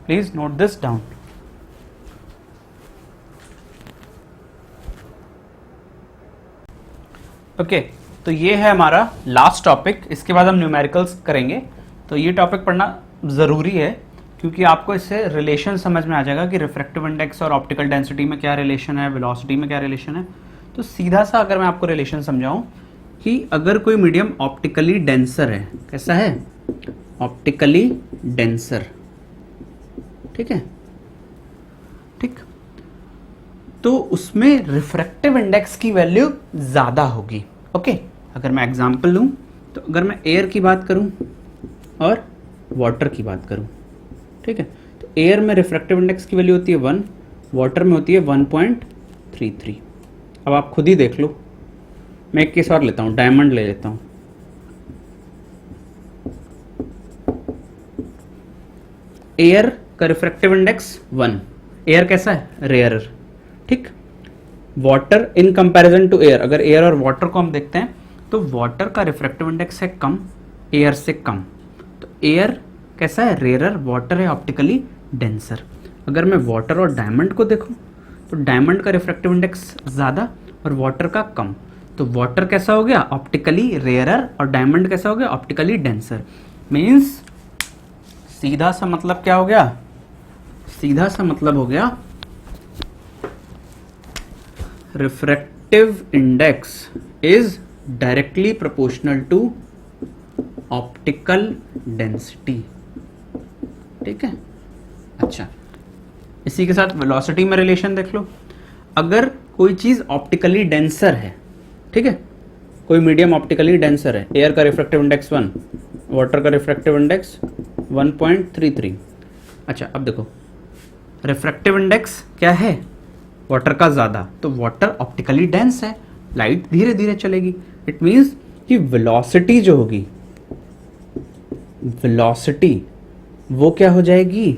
Please note this down. Okay, तो ये है हमारा लास्ट टॉपिक, इसके बाद हम न्यूमेरिकल्स करेंगे। तो ये टॉपिक पढ़ना ज़रूरी है, क्योंकि आपको इससे रिलेशन समझ में आ जाएगा कि रिफ्रैक्टिव इंडेक्स और ऑप्टिकल डेंसिटी में क्या रिलेशन है, वेलोसिटी में क्या रिलेशन है। तो सीधा सा अगर मैं आपको रिलेशन समझाऊं कि अगर कोई मीडियम ऑप्टिकली डेंसर है, कैसा है? ऑप्टिकली डेंसर, ठीक है, ठीक, तो उसमें रिफ्रैक्टिव इंडेक्स की वैल्यू ज़्यादा होगी। ओके, अगर मैं एग्जांपल लूं तो अगर मैं एयर की बात करूं और वाटर की बात करूं, ठीक है, तो एयर में रिफ्रैक्टिव इंडेक्स की वैल्यू होती है 1, वाटर में होती है 1.33। अब आप खुद ही देख लो, मैं एक केस और लेता हूं, डायमंड ले लेता हूं। एयर का रिफ्रैक्टिव इंडेक्स 1, एयर कैसा है? रेयरर। ठीक, water in comparison to air, अगर एयर और वाटर को हम देखते हैं तो वाटर का रिफ्रैक्टिव इंडेक्स है कम, एयर से कम। तो एयर कैसा है? रेयरर, वाटर है ऑप्टिकली डेंसर। अगर मैं वाटर और डायमंड को देखूं तो डायमंड का रिफ्रैक्टिव इंडेक्स ज़्यादा और वाटर का कम। तो वाटर कैसा हो गया? ऑप्टिकली रेयरर, और डायमंड कैसा हो गया? Optically denser. मीन्स सीधा सा मतलब क्या हो गया? सीधा सा मतलब हो गया refractive index is directly proportional to optical density. ठीक है, अच्छा, इसी के साथ वेलोसिटी में रिलेशन देख लो। अगर कोई चीज ऑप्टिकली डेंसर है, ठीक है, कोई मीडियम ऑप्टिकली डेंसर है, एयर का रिफ्रैक्टिव इंडेक्स 1, वाटर का रिफ्रैक्टिव इंडेक्स 1.33। अच्छा, अब देखो रिफ्रैक्टिव इंडेक्स क्या है? वाटर का ज़्यादा, तो वाटर ऑप्टिकली डेंस है, लाइट धीरे धीरे चलेगी। इट मीन्स कि वेलोसिटी जो होगी, वेलोसिटी वो क्या हो जाएगी?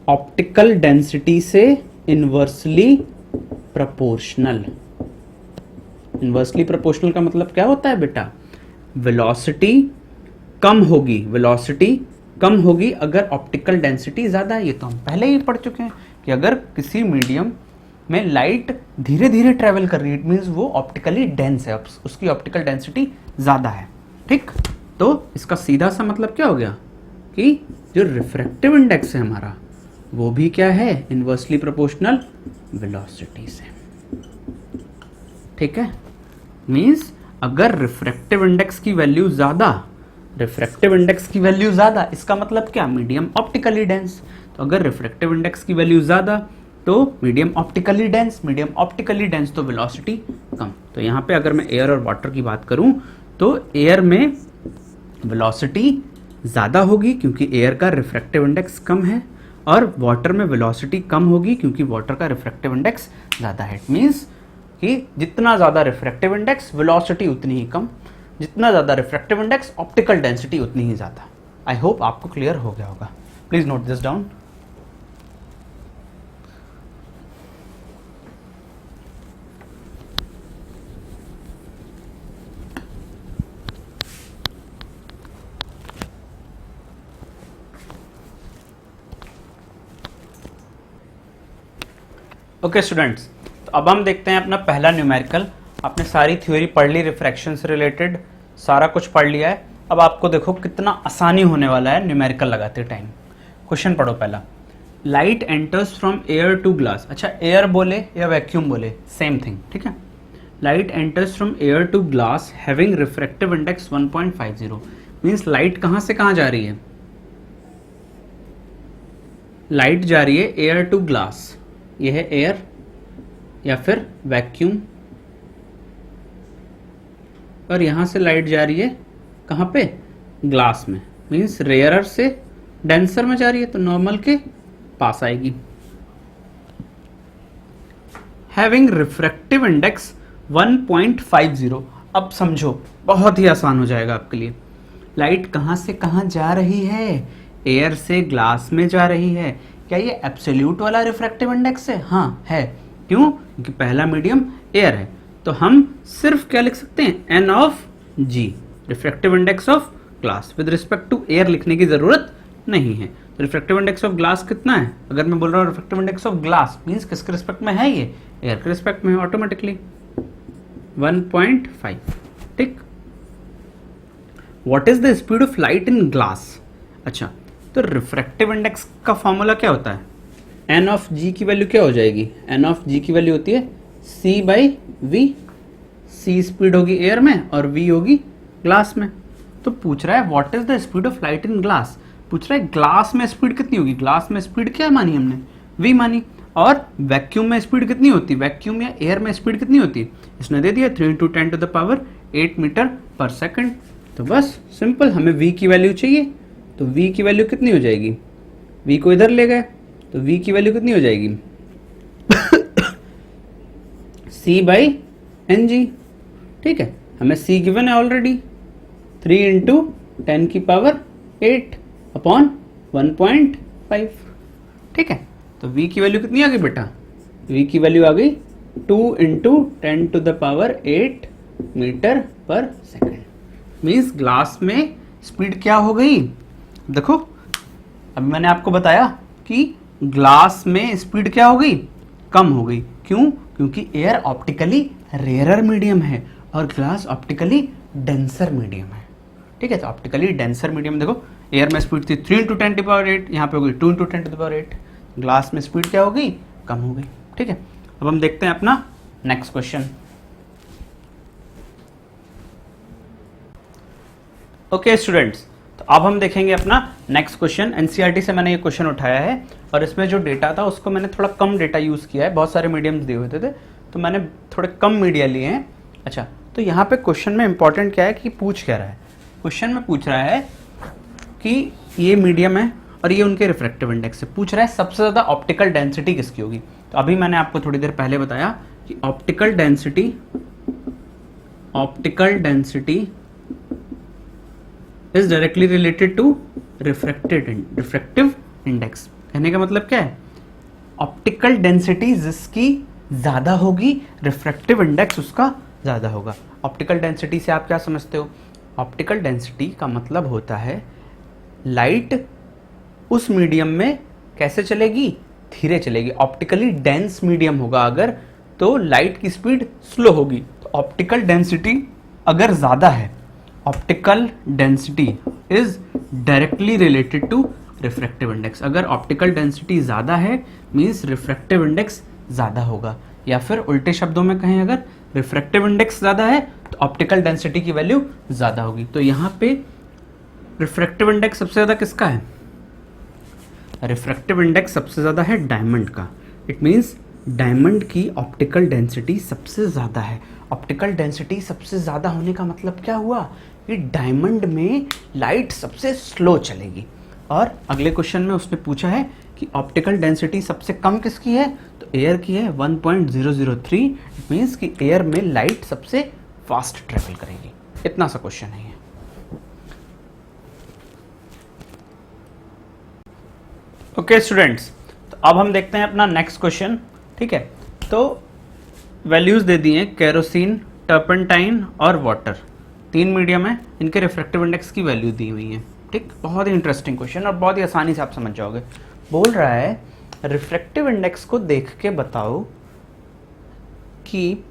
ऑप्टिकल डेंसिटी से इनवर्सली प्रोपोर्शनल। इनवर्सली प्रोपोर्शनल का मतलब क्या होता है बेटा? वेलोसिटी कम होगी अगर ऑप्टिकल डेंसिटी ज़्यादा है। ये तो हम पहले ही पढ़ चुके हैं कि अगर किसी मीडियम में लाइट धीरे धीरे ट्रेवल कर रही है, इट मीन्स वो ऑप्टिकली डेंस है, उसकी ऑप्टिकल डेंसिटी ज़्यादा है। ठीक, तो इसका सीधा सा मतलब क्या हो गया कि जो रिफ्रैक्टिव इंडेक्स है हमारा वो भी क्या है, इन्वर्सली प्रोपोर्शनल वेलोसिटी से। ठीक है, मीन्स अगर रिफ्रैक्टिव इंडेक्स की वैल्यू ज़्यादा, इसका मतलब क्या, मीडियम ऑप्टिकली डेंस। तो अगर रिफ्रैक्टिव इंडेक्स की वैल्यू ज़्यादा तो मीडियम ऑप्टिकली डेंस तो वेलोसिटी कम। तो यहाँ पे अगर मैं एयर और वाटर की बात करूँ तो एयर में वेलोसिटी ज़्यादा होगी क्योंकि एयर का रिफ्रैक्टिव इंडेक्स कम है, और वाटर में वेलोसिटी कम होगी क्योंकि वाटर का रिफ्रैक्टिव इंडेक्स ज़्यादा है। इट मीन्स कि जितना ज़्यादा रिफ्रैक्टिव इंडेक्स वेलोसिटी उतनी ही कम, जितना ज़्यादा रिफ्रैक्टिव इंडेक्स ऑप्टिकल डेंसिटी उतनी ही ज़्यादा। आई होप आपको क्लियर हो गया होगा। Please note this down. Okay students, तो अब हम देखते हैं अपना पहला न्यूमेरिकल। आपने सारी थ्योरी पढ़ ली, रिफ्रैक्शन से रिलेटेड सारा कुछ पढ़ लिया है। अब आपको देखो कितना आसानी होने वाला है न्यूमेरिकल लगाते टाइम। क्वेश्चन पढ़ो पहला, light enters from air to glass. अच्छा, एयर बोले या वैक्यूम बोले सेम थिंग, ठीक है। Light enters from air to glass having refractive index 1.50, means light कहाँ से कहाँ जा रही है, लाइट जा रही है एयर टू ग्लास, ये है एयर या फिर वैक्यूम, और यहां से लाइट जा रही है कहां पे, ग्लास में, मीन्स रेयरर से डेंसर में जा रही है तो नॉर्मल के पास आएगी। Having refractive index 1.50। अब समझो, बहुत ही आसान हो जाएगा आपके लिए। लाइट कहां से कहां जा रही है, एयर से ग्लास में जा रही है। क्या ये एब्सोल्यूट वाला रिफ्रैक्टिव इंडेक्स है? हाँ है। क्यों? क्योंकि पहला मीडियम एयर है। तो हम सिर्फ क्या लिख सकते हैं, n of g, refractive index of glass. With respect to air लिखने की जरूरत नहीं है। तो रिफ्रैक्टिव इंडेक्स ऑफ ग्लास कितना है, अगर मैं बोल रहा हूँ refractive index of glass, means किसके रिस्पेक्ट में है, ये एयर के रिस्पेक्ट में है, ऑटोमेटिकली 1.5। ठीक। What is the speed of light in glass. अच्छा, तो रिफ्रैक्टिव इंडेक्स का फॉर्मूला क्या होता है, एन ऑफ जी की वैल्यू क्या हो जाएगी, एन ऑफ जी की वैल्यू होती है सी बाई वी। सी स्पीड होगी एयर में और वी होगी ग्लास में। तो पूछ रहा है what is the speed of light in glass, पूछ रहा है ग्लास में स्पीड कितनी होगी। ग्लास में स्पीड क्या मानी हमने, वी मानी। और वैक्यूम में स्पीड कितनी होती, वैक्यूम या एयर में स्पीड कितनी होती, इसने दे दिया 3 × 10⁸ मीटर पर सेकंड। तो बस सिंपल, हमें वी की वैल्यू चाहिए, तो v की वैल्यू कितनी हो जाएगी, v को इधर ले गए तो v की वैल्यू कितनी हो जाएगी c बाई एन जी। ठीक है, हमें c गिवन है ऑलरेडी, 3 × 10⁸ अपॉन 1.5। ठीक है, तो v की वैल्यू कितनी आ गई बेटा, v की वैल्यू आ गई 2 × 10⁸ मीटर पर सेकंड। मीन्स ग्लास में स्पीड क्या हो गई, देखो अभी मैंने आपको बताया कि ग्लास में स्पीड क्या हो गई, कम हो गई। क्यों? क्योंकि एयर ऑप्टिकली रेयरर मीडियम है और ग्लास ऑप्टिकली डेंसर मीडियम है। ठीक है, तो ऑप्टिकली डेंसर मीडियम, देखो एयर में स्पीड थी 3 × 10⁸, यहाँ पे हो गई 2 × 10⁸। ग्लास में स्पीड क्या हो गई, कम हो गई। ठीक है, अब हम देखते हैं अपना नेक्स्ट क्वेश्चन। ओके स्टूडेंट्स, तो अब हम देखेंगे अपना नेक्स्ट क्वेश्चन। एनसीईआरटी से मैंने ये क्वेश्चन उठाया है और इसमें जो डेटा था उसको मैंने थोड़ा कम डेटा यूज़ किया है। बहुत सारे मीडियम्स दिए हुए थे तो मैंने थोड़े कम मीडिया लिए हैं। अच्छा, तो यहाँ पे क्वेश्चन में इंपॉर्टेंट क्या है कि पूछ क्या रहा है, क्वेश्चन में पूछ रहा है कि ये मीडियम है और ये उनके रिफ्रैक्टिव इंडेक्स से पूछ रहा है सबसे ज़्यादा ऑप्टिकल डेंसिटी किसकी होगी। तो अभी मैंने आपको थोड़ी देर पहले बताया कि optical density is directly related to refractive index. कहने का मतलब क्या है, ऑप्टिकल डेंसिटी जिसकी ज़्यादा होगी, रिफ्रैक्टिव इंडेक्स उसका ज़्यादा होगा। ऑप्टिकल डेंसिटी से आप क्या समझते हो, ऑप्टिकल डेंसिटी का मतलब होता है लाइट उस मीडियम में कैसे चलेगी, धीरे चलेगी। ऑप्टिकली डेंस मीडियम होगा अगर, तो लाइट की स्पीड स्लो होगी। तो ऑप्टिकल डेंसिटी अगर ज़्यादा है, optical density is directly related to refractive index. अगर ऑप्टिकल डेंसिटी ज़्यादा है मीन्स रिफ्रैक्टिव इंडेक्स ज़्यादा होगा, या फिर उल्टे शब्दों में कहें अगर रिफ्रैक्टिव इंडेक्स ज़्यादा है तो ऑप्टिकल डेंसिटी की वैल्यू ज़्यादा होगी। तो यहाँ पे रिफ्रैक्टिव इंडेक्स सबसे ज़्यादा किसका है? रिफ्रैक्टिव इंडेक्स सबसे ज़्यादा है डायमंड का। इट मीन्स डायमंड की ऑप्टिकल डेंसिटी सबसे ज़्यादा है। ऑप्टिकल डेंसिटी सबसे ज़्यादा होने का मतलब क्या हुआ कि डायमंड में लाइट सबसे स्लो चलेगी। और अगले क्वेश्चन में उसने पूछा है कि ऑप्टिकल डेंसिटी सबसे कम किसकी है, तो एयर की है 1.003। इट मीन्स कि एयर में लाइट सबसे फास्ट ट्रेवल करेगी। इतना सा क्वेश्चन है ये। ओके स्टूडेंट्स, तो अब हम देखते हैं अपना नेक्स्ट क्वेश्चन। ठीक है, तो वैल्यूज दे दिए केरोसिन, टर्पेंटाइन और वाटर, 3 मीडियम है, इनके रिफ्रैक्टिव इंडेक्स की वैल्यू दी हुई है। ठीक, बहुत ही इंटरेस्टिंग क्वेश्चन और बहुत ही आसानी से आप समझ जाओगे। बोल रहा है रिफ्रैक्टिव इंडेक्स को देख के बताओ कि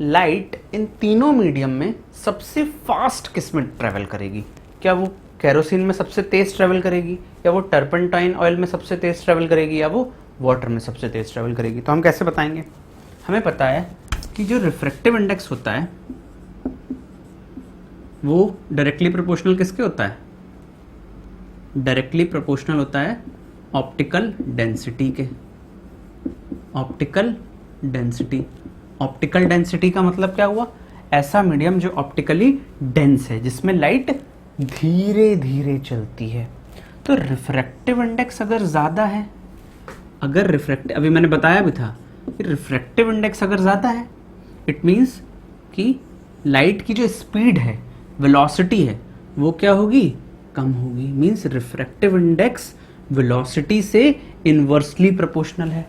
लाइट इन तीनों मीडियम में सबसे फास्ट किस में ट्रेवल करेगी। क्या वो केरोसिन में सबसे तेज ट्रेवल करेगी, या वो टर्पेंटाइन ऑयल में सबसे तेज ट्रेवल करेगी, या वो वाटर में सबसे तेज ट्रेवल करेगी। तो हम कैसे बताएंगे? हमें पता है कि जो रिफ्रैक्टिव इंडेक्स होता है वो डायरेक्टली प्रोपोर्शनल किसके होता है? डायरेक्टली प्रोपोर्शनल होता है ऑप्टिकल डेंसिटी के। ऑप्टिकल डेंसिटी, ऑप्टिकल डेंसिटी का मतलब क्या हुआ? ऐसा मीडियम जो ऑप्टिकली डेंस है, जिसमें लाइट धीरे धीरे चलती है। तो रिफ्रैक्टिव इंडेक्स अगर ज़्यादा है, अगर रिफ्रैक्टिव, अभी मैंने बताया भी था कि रिफ्रैक्टिव इंडेक्स अगर ज़्यादा है इट मीन्स कि लाइट की जो स्पीड है, वेलोसिटी है, वो क्या होगी? कम होगी। मीन्स रिफ्रैक्टिव इंडेक्स वेलोसिटी से इनवर्सली प्रोपोर्शनल है।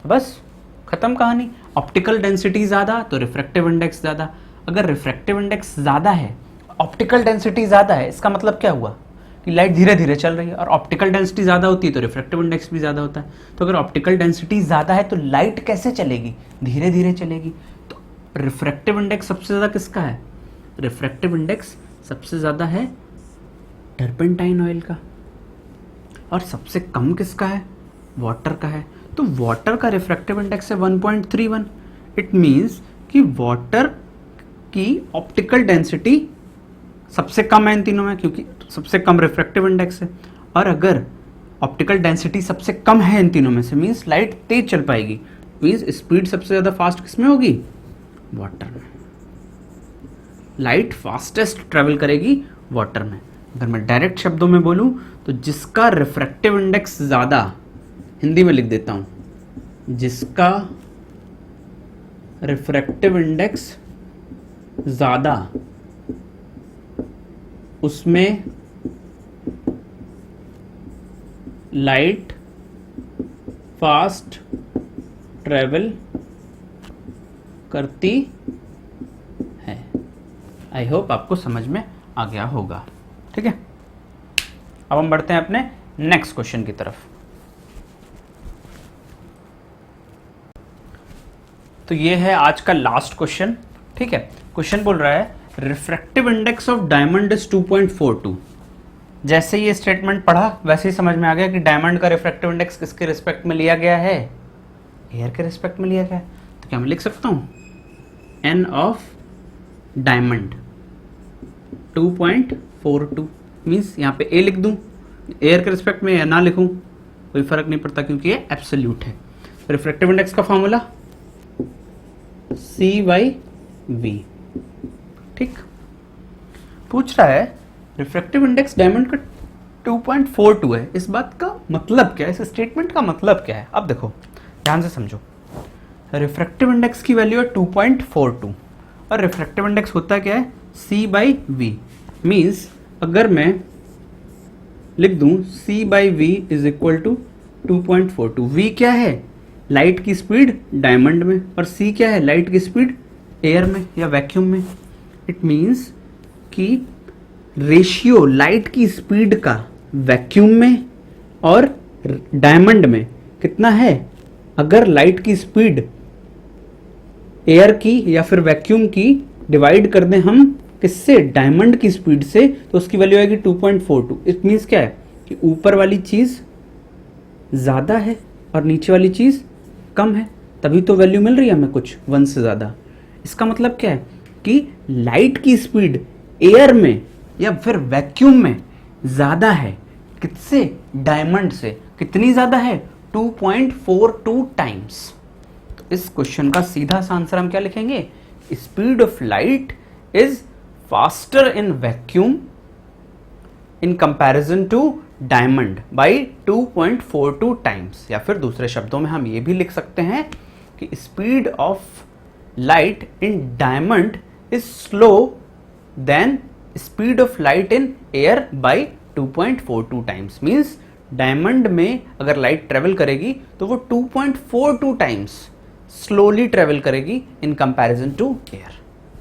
बस खत्म कहानी। ऑप्टिकल डेंसिटी ज़्यादा तो रिफ्रैक्टिव इंडेक्स ज़्यादा। अगर रिफ्रैक्टिव इंडेक्स ज़्यादा है, ऑप्टिकल डेंसिटी ज़्यादा है, इसका मतलब क्या हुआ कि लाइट धीरे धीरे चल रही है, और ऑप्टिकल डेंसिटी ज़्यादा होती है तो रिफ्रैक्टिव इंडेक्स भी ज़्यादा होता है। तो अगर ऑप्टिकल डेंसिटी ज़्यादा है तो लाइट कैसे चलेगी? धीरे धीरे चलेगी। तो रिफ्रैक्टिव इंडेक्स सबसे ज़्यादा किसका है? रिफ्रैक्टिव इंडेक्स सबसे ज़्यादा है टर्पेंटाइन ऑयल का। और सबसे कम किसका है? वाटर का है। तो वाटर का रिफ्रैक्टिव इंडेक्स है 1.31। इट मीन्स कि वाटर की ऑप्टिकल डेंसिटी सबसे कम है इन तीनों में, क्योंकि सबसे कम रिफ्रैक्टिव इंडेक्स है। और अगर ऑप्टिकल डेंसिटी सबसे कम है इन तीनों में से मीन्स लाइट तेज चल पाएगी। मीन्स स्पीड सबसे ज़्यादा फास्ट किसमें होगी? वाटर में। लाइट फास्टेस्ट ट्रेवल करेगी वाटर में। अगर मैं डायरेक्ट शब्दों में बोलूं तो जिसका रिफ्रैक्टिव इंडेक्स ज़्यादा, हिंदी में लिख देता हूं, जिसका रिफ्रैक्टिव इंडेक्स ज़्यादा उसमें लाइट फास्ट ट्रेवल करती है। आई होप आपको समझ में आ गया होगा। ठीक है, अब हम बढ़ते हैं अपने नेक्स्ट क्वेश्चन की तरफ। तो ये है आज का लास्ट क्वेश्चन। ठीक है, क्वेश्चन बोल रहा है refractive index of diamond is 2.42। जैसे ये स्टेटमेंट पढ़ा वैसे ही समझ में आ गया कि डायमंड का रिफ्रैक्टिव इंडेक्स किसके रिस्पेक्ट में लिया गया है? एयर के रिस्पेक्ट में लिया गया है। तो क्या मैं लिख सकता हूं एन ऑफ डायमंड 2.42 मीन्स यहाँ पे ए लिख दूं, एयर के रिस्पेक्ट में या ना लिखूं कोई फर्क नहीं पड़ता क्योंकि ये एब्सोल्यूट है। रिफ्रैक्टिव इंडेक्स का फॉर्मूला C/V। ठीक, पूछ रहा है रिफ्रैक्टिव इंडेक्स डायमंड का 2.42 है। इस बात का मतलब क्या है? इस स्टेटमेंट का मतलब क्या है? अब देखो ध्यान से समझो। रिफ्रैक्टिव इंडेक्स की वैल्यू है 2.42 और रिफ्रैक्टिव इंडेक्स होता क्या है? C/V। मीन्स अगर मैं लिख दूं C/V is equal to 2.42। V क्या है? लाइट की स्पीड डायमंड में, और C क्या है? लाइट की स्पीड एयर में या वैक्यूम में। इट मीन्स कि रेशियो लाइट की स्पीड का वैक्यूम में और डायमंड में कितना है? अगर लाइट की स्पीड एयर की या फिर वैक्यूम की डिवाइड कर दें हम किससे? डायमंड की स्पीड से, तो उसकी वैल्यू आएगी 2.42। इट मीन्स क्या है कि ऊपर वाली चीज ज्यादा है और नीचे वाली चीज कम है, तभी तो वैल्यू मिल रही है हमें कुछ 1 से ज्यादा। इसका मतलब क्या है कि लाइट की स्पीड एयर में या फिर वैक्यूम में ज्यादा है किससे? डायमंड से। कितनी ज्यादा है? 2.42 टाइम्स। तो इस क्वेश्चन का सीधा सा आंसर हम क्या लिखेंगे? Speed of light is faster in vacuum in comparison to diamond by 2.42 times. या फिर दूसरे शब्दों में हम ये भी लिख सकते हैं कि speed of light in diamond is slow than speed of light in air by 2.42 times. Means diamond में अगर लाइट ट्रेवल करेगी तो वो 2.42 टाइम्स स्लोली ट्रेवल करेगी इन कंपैरिजन टू एयर।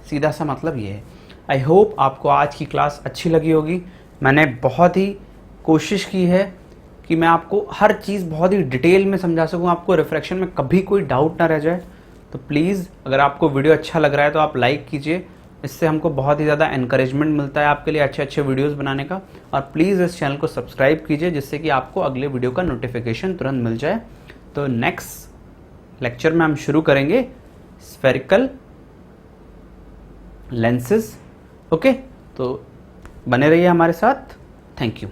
सीधा सा मतलब ये है। आई होप आपको आज की क्लास अच्छी लगी होगी। मैंने बहुत ही कोशिश की है कि मैं आपको हर चीज़ बहुत ही डिटेल में समझा सकूं, आपको रिफ्रैक्शन में कभी कोई डाउट ना रह जाए। तो प्लीज़ अगर आपको वीडियो अच्छा लग रहा है तो आप लाइक कीजिए, इससे हमको बहुत ही ज़्यादा एनकरेजमेंट मिलता है आपके लिए अच्छे अच्छे वीडियोस बनाने का। और प्लीज़ इस चैनल को सब्सक्राइब कीजिए जिससे कि आपको अगले वीडियो का नोटिफिकेशन तुरंत मिल जाए। तो नेक्स्ट लेक्चर में हम शुरू करेंगे स्फेरिकल लेंसेज। ओके, तो बने रहिए हमारे साथ। Thank you.